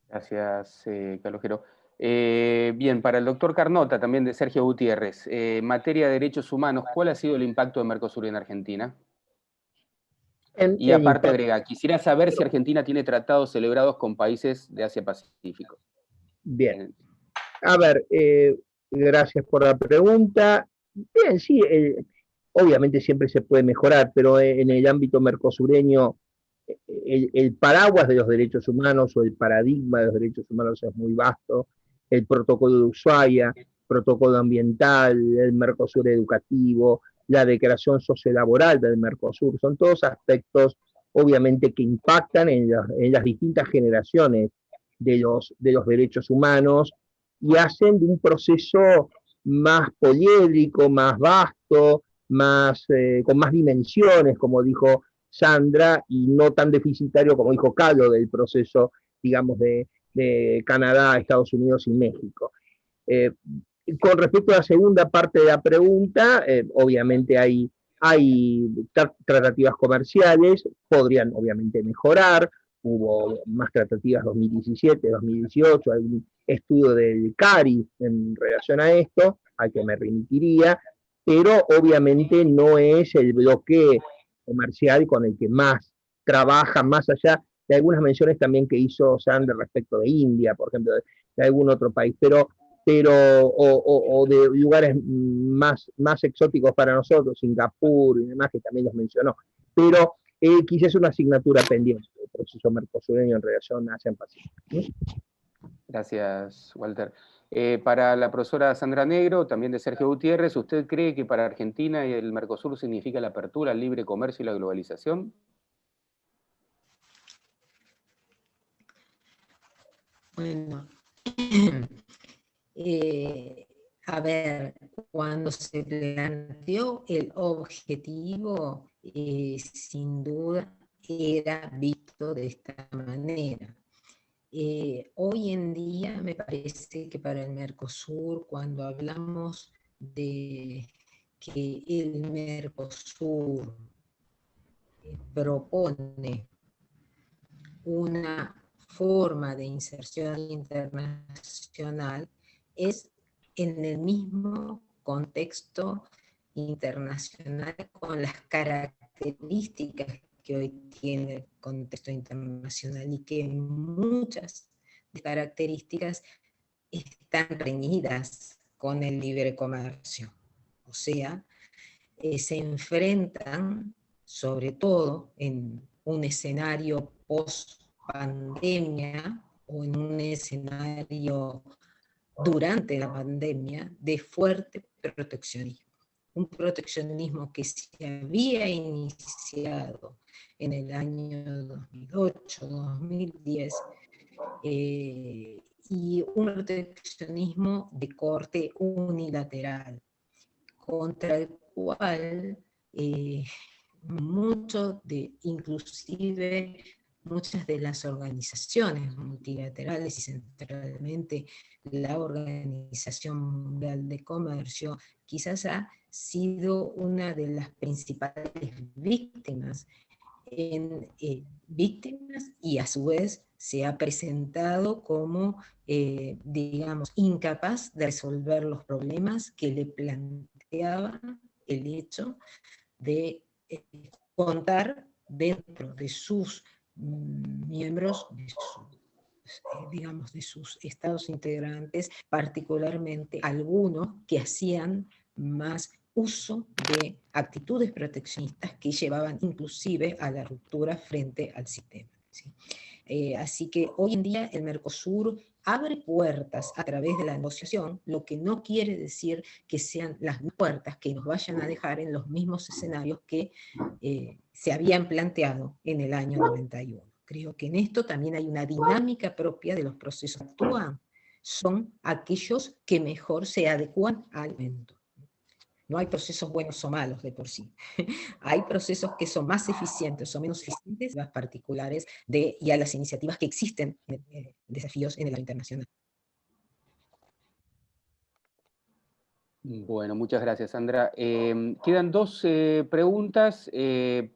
[SPEAKER 1] Gracias, Calogero. Bien, para el doctor Carnota, también de Sergio Gutiérrez, en materia de derechos humanos, ¿cuál ha sido el impacto de Mercosur en Argentina? Y aparte agrega, quisiera saber si Argentina tiene tratados celebrados con países de Asia-Pacífico.
[SPEAKER 5] Bien. A ver, gracias por la pregunta. Bien, sí, obviamente siempre se puede mejorar, pero en el ámbito mercosureño el paraguas de los derechos humanos o el paradigma de los derechos humanos es muy vasto. El protocolo de Ushuaia, protocolo ambiental, el Mercosur educativo, la declaración sociolaboral del Mercosur, son todos aspectos obviamente que impactan en las distintas generaciones de los derechos humanos y hacen de un proceso más poliédrico, más vasto, con más dimensiones, como dijo Sandra, y no tan deficitario como dijo Calo del proceso, digamos, de Canadá, Estados Unidos y México. Con respecto a la segunda parte de la pregunta, obviamente hay tratativas comerciales, podrían obviamente mejorar, hubo más tratativas 2017, 2018, hay un estudio del CARI en relación a esto, al que me remitiría, pero obviamente no es el bloque comercial con el que más trabaja, más allá de algunas menciones también que hizo Sander respecto de India, por ejemplo, de algún otro país, pero o de lugares más exóticos para nosotros, Singapur y demás, que también los mencionó. Pero quizás es una asignatura pendiente del proceso mercosureño en relación a ASEAN-Pacífico.
[SPEAKER 1] Gracias, Walter. Para la profesora Sandra Negro, también de Sergio Gutiérrez, ¿usted cree que para Argentina y el Mercosur significa la apertura al libre comercio y la globalización?
[SPEAKER 6] Bueno, a ver, cuando se planteó el objetivo, sin duda era visto de esta manera. Hoy en día me parece que para el Mercosur, cuando hablamos de que el Mercosur propone una forma de inserción internacional, es en el mismo contexto internacional con las características que hoy tiene el contexto internacional y que muchas características están reñidas con el libre comercio. O sea, se enfrentan sobre todo en un escenario post-pandemia o en un escenario durante la pandemia de fuerte proteccionismo. Un proteccionismo que se había iniciado en el año 2008, 2010, y un proteccionismo de corte unilateral, contra el cual inclusive muchas de las organizaciones multilaterales y centralmente la Organización Mundial de Comercio, quizás ha sido una de las principales víctimas, y a su vez se ha presentado como, digamos, incapaz de resolver los problemas que le planteaba el hecho de contar dentro de sus miembros, digamos, de sus estados integrantes, particularmente algunos que hacían más uso de actitudes proteccionistas que llevaban inclusive a la ruptura frente al sistema, ¿sí? Así que hoy en día el Mercosur abre puertas a través de la negociación, lo que no quiere decir que sean las puertas que nos vayan a dejar en los mismos escenarios que se habían planteado en el año 91. Creo que en esto también hay una dinámica propia de los procesos que actúan. Son aquellos que mejor se adecuan al momento. No hay procesos buenos o malos de por sí. Hay procesos que son más eficientes o menos eficientes, las particulares y a las iniciativas que existen, desafíos en el ámbito internacional.
[SPEAKER 1] Bueno, muchas gracias, Sandra. Quedan dos preguntas.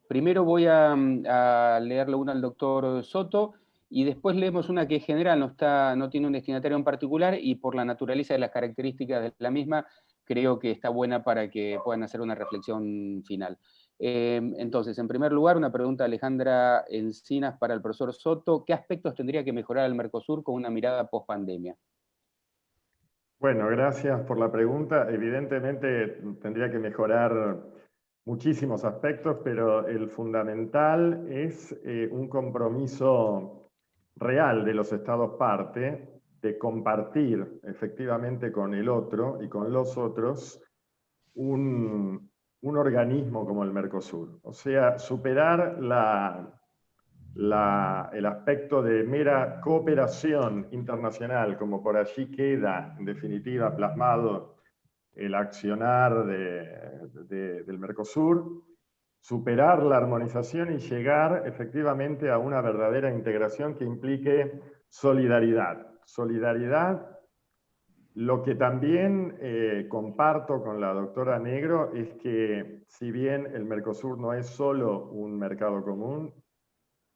[SPEAKER 1] Primero voy a leerle una al doctor Soto y después leemos una que es general, no tiene un destinatario en particular y por la naturaleza de las características de la misma, creo que está buena para que puedan hacer una reflexión final. Entonces, en primer lugar, una pregunta de Alejandra Encinas para el profesor Soto. ¿Qué aspectos tendría que mejorar el Mercosur con una mirada post-pandemia?
[SPEAKER 3] Bueno, gracias por la pregunta. Evidentemente tendría que mejorar muchísimos aspectos, pero el fundamental es un compromiso real de los Estados parte de compartir efectivamente con el otro y con los otros un organismo como el Mercosur. O sea, superar el aspecto de mera cooperación internacional, como por allí queda, en definitiva, plasmado el accionar del Mercosur, superar la armonización y llegar efectivamente a una verdadera integración que implique solidaridad. Solidaridad, lo que también comparto con la doctora Negro es que si bien el Mercosur no es solo un mercado común,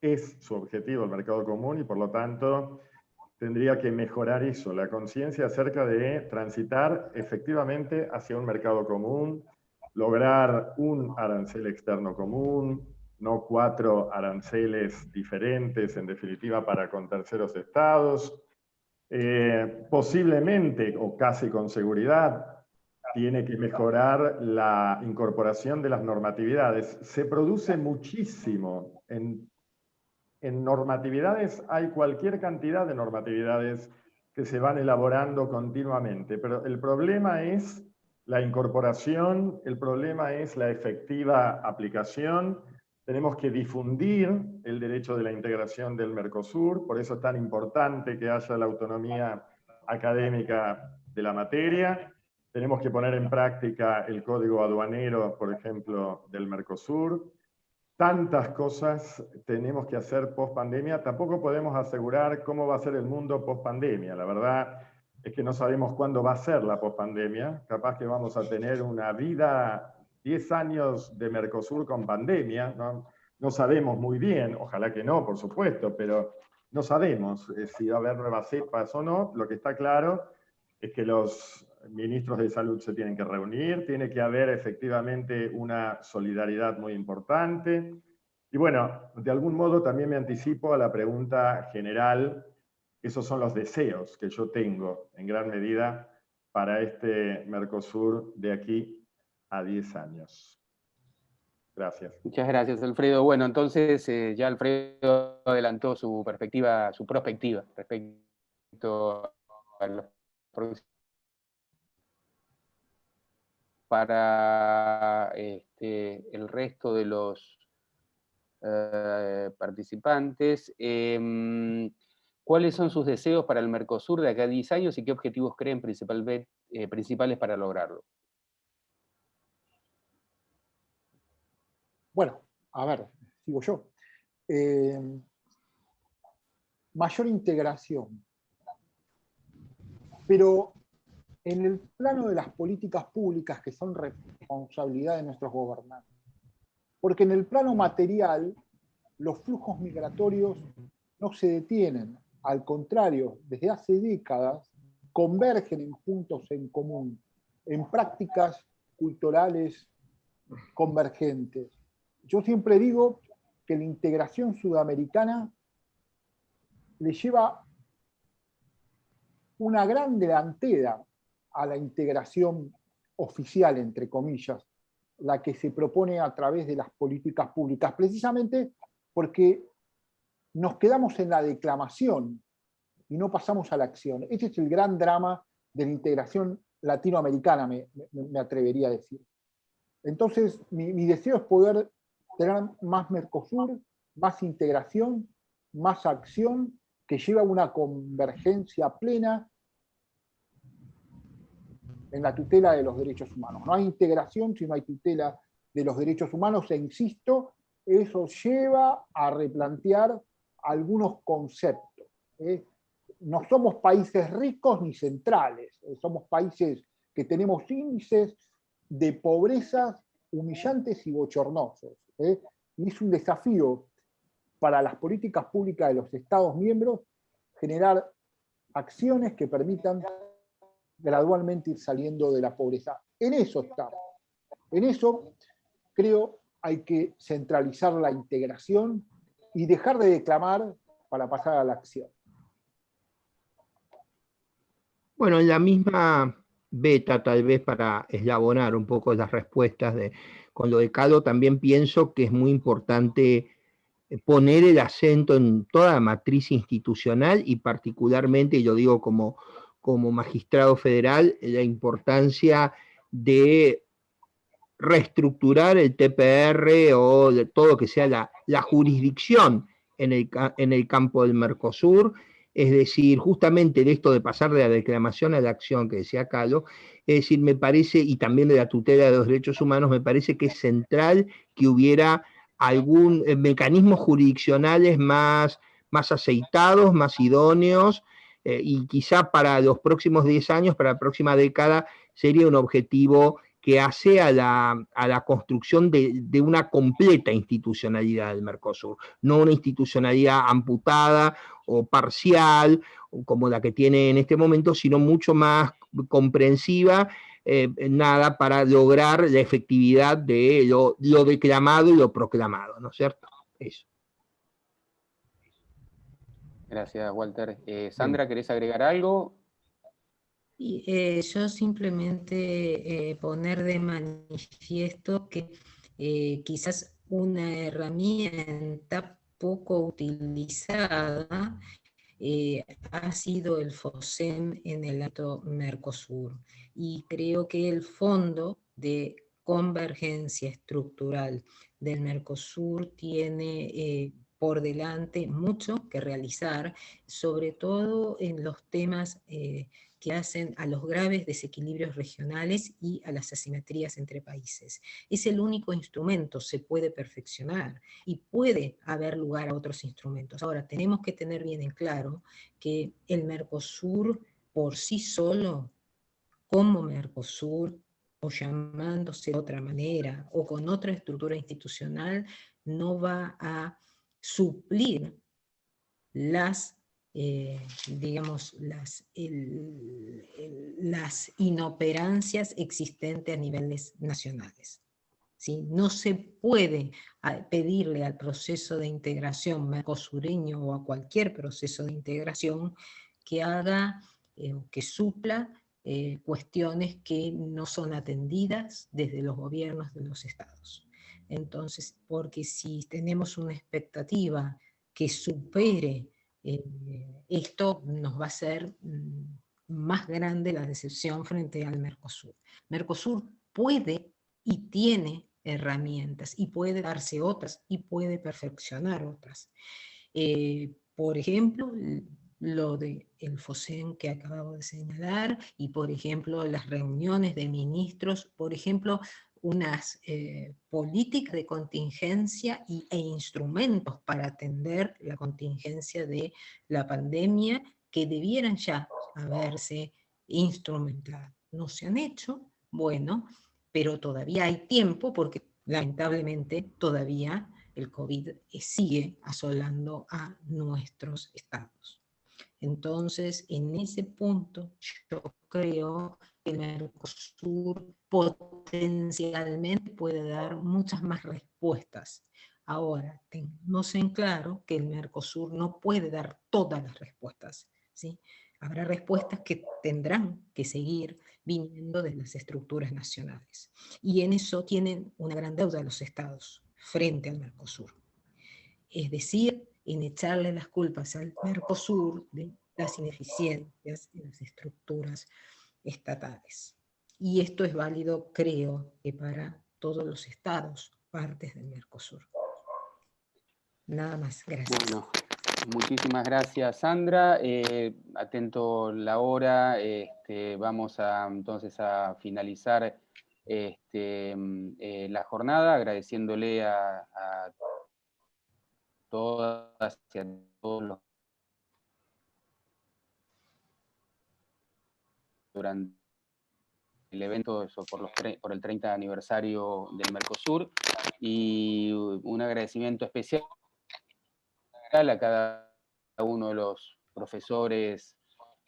[SPEAKER 3] es su objetivo el mercado común y por lo tanto tendría que mejorar eso, la conciencia acerca de transitar efectivamente hacia un mercado común, lograr un arancel externo común, no 4 aranceles diferentes, en definitiva, para con terceros estados. Posiblemente, o casi con seguridad, tiene que mejorar la incorporación de las normatividades. Se produce muchísimo en normatividades, hay cualquier cantidad de normatividades que se van elaborando continuamente, pero el problema es la incorporación, el problema es la efectiva aplicación. Tenemos que difundir el derecho de la integración del Mercosur, por eso es tan importante que haya la autonomía académica de la materia. Tenemos que poner en práctica el código aduanero, por ejemplo, del Mercosur. Tantas cosas tenemos que hacer post pandemia. Tampoco podemos asegurar cómo va a ser el mundo post pandemia. La verdad es que no sabemos cuándo va a ser la post pandemia. Capaz que vamos a tener una vida, 10 años de Mercosur con pandemia. No sabemos muy bien, ojalá que no, por supuesto, pero no sabemos si va a haber nuevas cepas o no. Lo que está claro es que los ministros de salud se tienen que reunir, tiene que haber efectivamente una solidaridad muy importante. Y bueno, de algún modo también me anticipo a la pregunta general. Esos son los deseos que yo tengo en gran medida para este Mercosur de aquí a 10 años. Gracias.
[SPEAKER 1] Muchas gracias, Alfredo. Bueno, entonces ya Alfredo adelantó su perspectiva, su prospectiva respecto a los próximos para el resto de los participantes. ¿Cuáles son sus deseos para el Mercosur de acá a 10 años y qué objetivos creen principales para lograrlo?
[SPEAKER 4] Bueno, a ver, sigo yo. Mayor integración. Pero en el plano de las políticas públicas que son responsabilidad de nuestros gobernantes. Porque en el plano material, los flujos migratorios no se detienen. Al contrario, desde hace décadas convergen en puntos en común, en prácticas culturales convergentes. Yo siempre digo que la integración sudamericana le lleva una gran delantera a la integración oficial, entre comillas, la que se propone a través de las políticas públicas, precisamente porque nos quedamos en la declamación y no pasamos a la acción. Ese es el gran drama de la integración latinoamericana, me atrevería a decir. Entonces, mi deseo es poder tener más Mercosur, más integración, más acción, que lleva a una convergencia plena en la tutela de los derechos humanos. No hay integración si no hay tutela de los derechos humanos, e insisto, eso lleva a replantear algunos conceptos. No somos países ricos ni centrales, somos países que tenemos índices de pobreza humillantes y bochornosos. Y es un desafío para las políticas públicas de los Estados miembros generar acciones que permitan gradualmente ir saliendo de la pobreza. En eso estamos. En eso creo hay que centralizar la integración y dejar de declamar para pasar a la acción.
[SPEAKER 5] Bueno, en la misma beta, tal vez para eslabonar un poco las respuestas con lo de Calo, también pienso que es muy importante poner el acento en toda la matriz institucional y particularmente, y lo digo como magistrado federal, la importancia de reestructurar el TPR o de todo lo que sea la jurisdicción en el campo del Mercosur. Es decir, justamente de esto de pasar de la declamación a la acción que decía Calo, es decir, me parece, y también de la tutela de los derechos humanos, me parece que es central que hubiera algún mecanismos jurisdiccionales más aceitados, más idóneos, y quizá para los próximos 10 años, para la próxima década, sería un objetivo que hace a la construcción de una completa institucionalidad del Mercosur, no una institucionalidad amputada o parcial, como la que tiene en este momento, sino mucho más comprensiva, nada para lograr la efectividad de lo declamado y lo proclamado, ¿no es cierto? Eso.
[SPEAKER 1] Gracias, Walter. Sandra, ¿querés agregar algo?
[SPEAKER 6] Y, yo simplemente poner de manifiesto que quizás una herramienta poco utilizada ha sido el FOSEM en el ámbito Mercosur. Y creo que el Fondo de Convergencia Estructural del Mercosur tiene por delante mucho que realizar, sobre todo en los temas que hacen a los graves desequilibrios regionales y a las asimetrías entre países. Es el único instrumento, se puede perfeccionar y puede haber lugar a otros instrumentos. Ahora, tenemos que tener bien en claro que el Mercosur por sí solo, como Mercosur, o llamándose de otra manera, o con otra estructura institucional, no va a suplir las digamos, las inoperancias existentes a niveles nacionales. ¿Sí? No se puede pedirle al proceso de integración mercosureño o a cualquier proceso de integración que haga o que supla cuestiones que no son atendidas desde los gobiernos de los estados. Entonces, porque si tenemos una expectativa que supere esto, nos va a ser más grande la decepción frente al Mercosur. Mercosur puede y tiene herramientas y puede darse otras y puede perfeccionar otras. Por ejemplo, lo del FOSEM que acabo de señalar y por ejemplo las reuniones de ministros, por ejemplo unas políticas de contingencia e instrumentos para atender la contingencia de la pandemia que debieran ya haberse instrumentado. No se han hecho, bueno, pero todavía hay tiempo porque lamentablemente todavía el COVID sigue asolando a nuestros estados. Entonces, en ese punto, yo creo que el Mercosur potencialmente puede dar muchas más respuestas. Ahora, tengamos en claro que el Mercosur no puede dar todas las respuestas, ¿sí? Habrá respuestas que tendrán que seguir viniendo de las estructuras nacionales. Y en eso tienen una gran deuda los estados frente al Mercosur. Es decir, en echarle las culpas al Mercosur de las ineficiencias en las estructuras estatales. Y esto es válido, creo, que para todos los estados, partes del Mercosur. Nada más, gracias.
[SPEAKER 1] Bueno, muchísimas gracias, Sandra. Atento la hora, vamos entonces a finalizar la jornada, agradeciéndole a todas y a todos los durante el evento, eso por el 30 aniversario del Mercosur, y un agradecimiento especial a cada uno de los profesores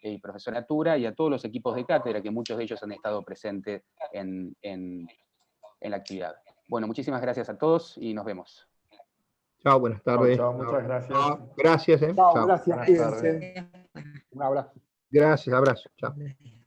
[SPEAKER 1] y profesoratura y a todos los equipos de cátedra, que muchos de ellos han estado presentes en la actividad. Bueno, muchísimas gracias a todos y nos vemos.
[SPEAKER 5] Chao, buenas tardes.
[SPEAKER 3] Chao, muchas gracias.
[SPEAKER 5] Chao, gracias.
[SPEAKER 4] Chao,
[SPEAKER 5] Chao.
[SPEAKER 4] gracias.
[SPEAKER 3] Buenas tardes.
[SPEAKER 4] Un abrazo.
[SPEAKER 5] Gracias, abrazo. Chao.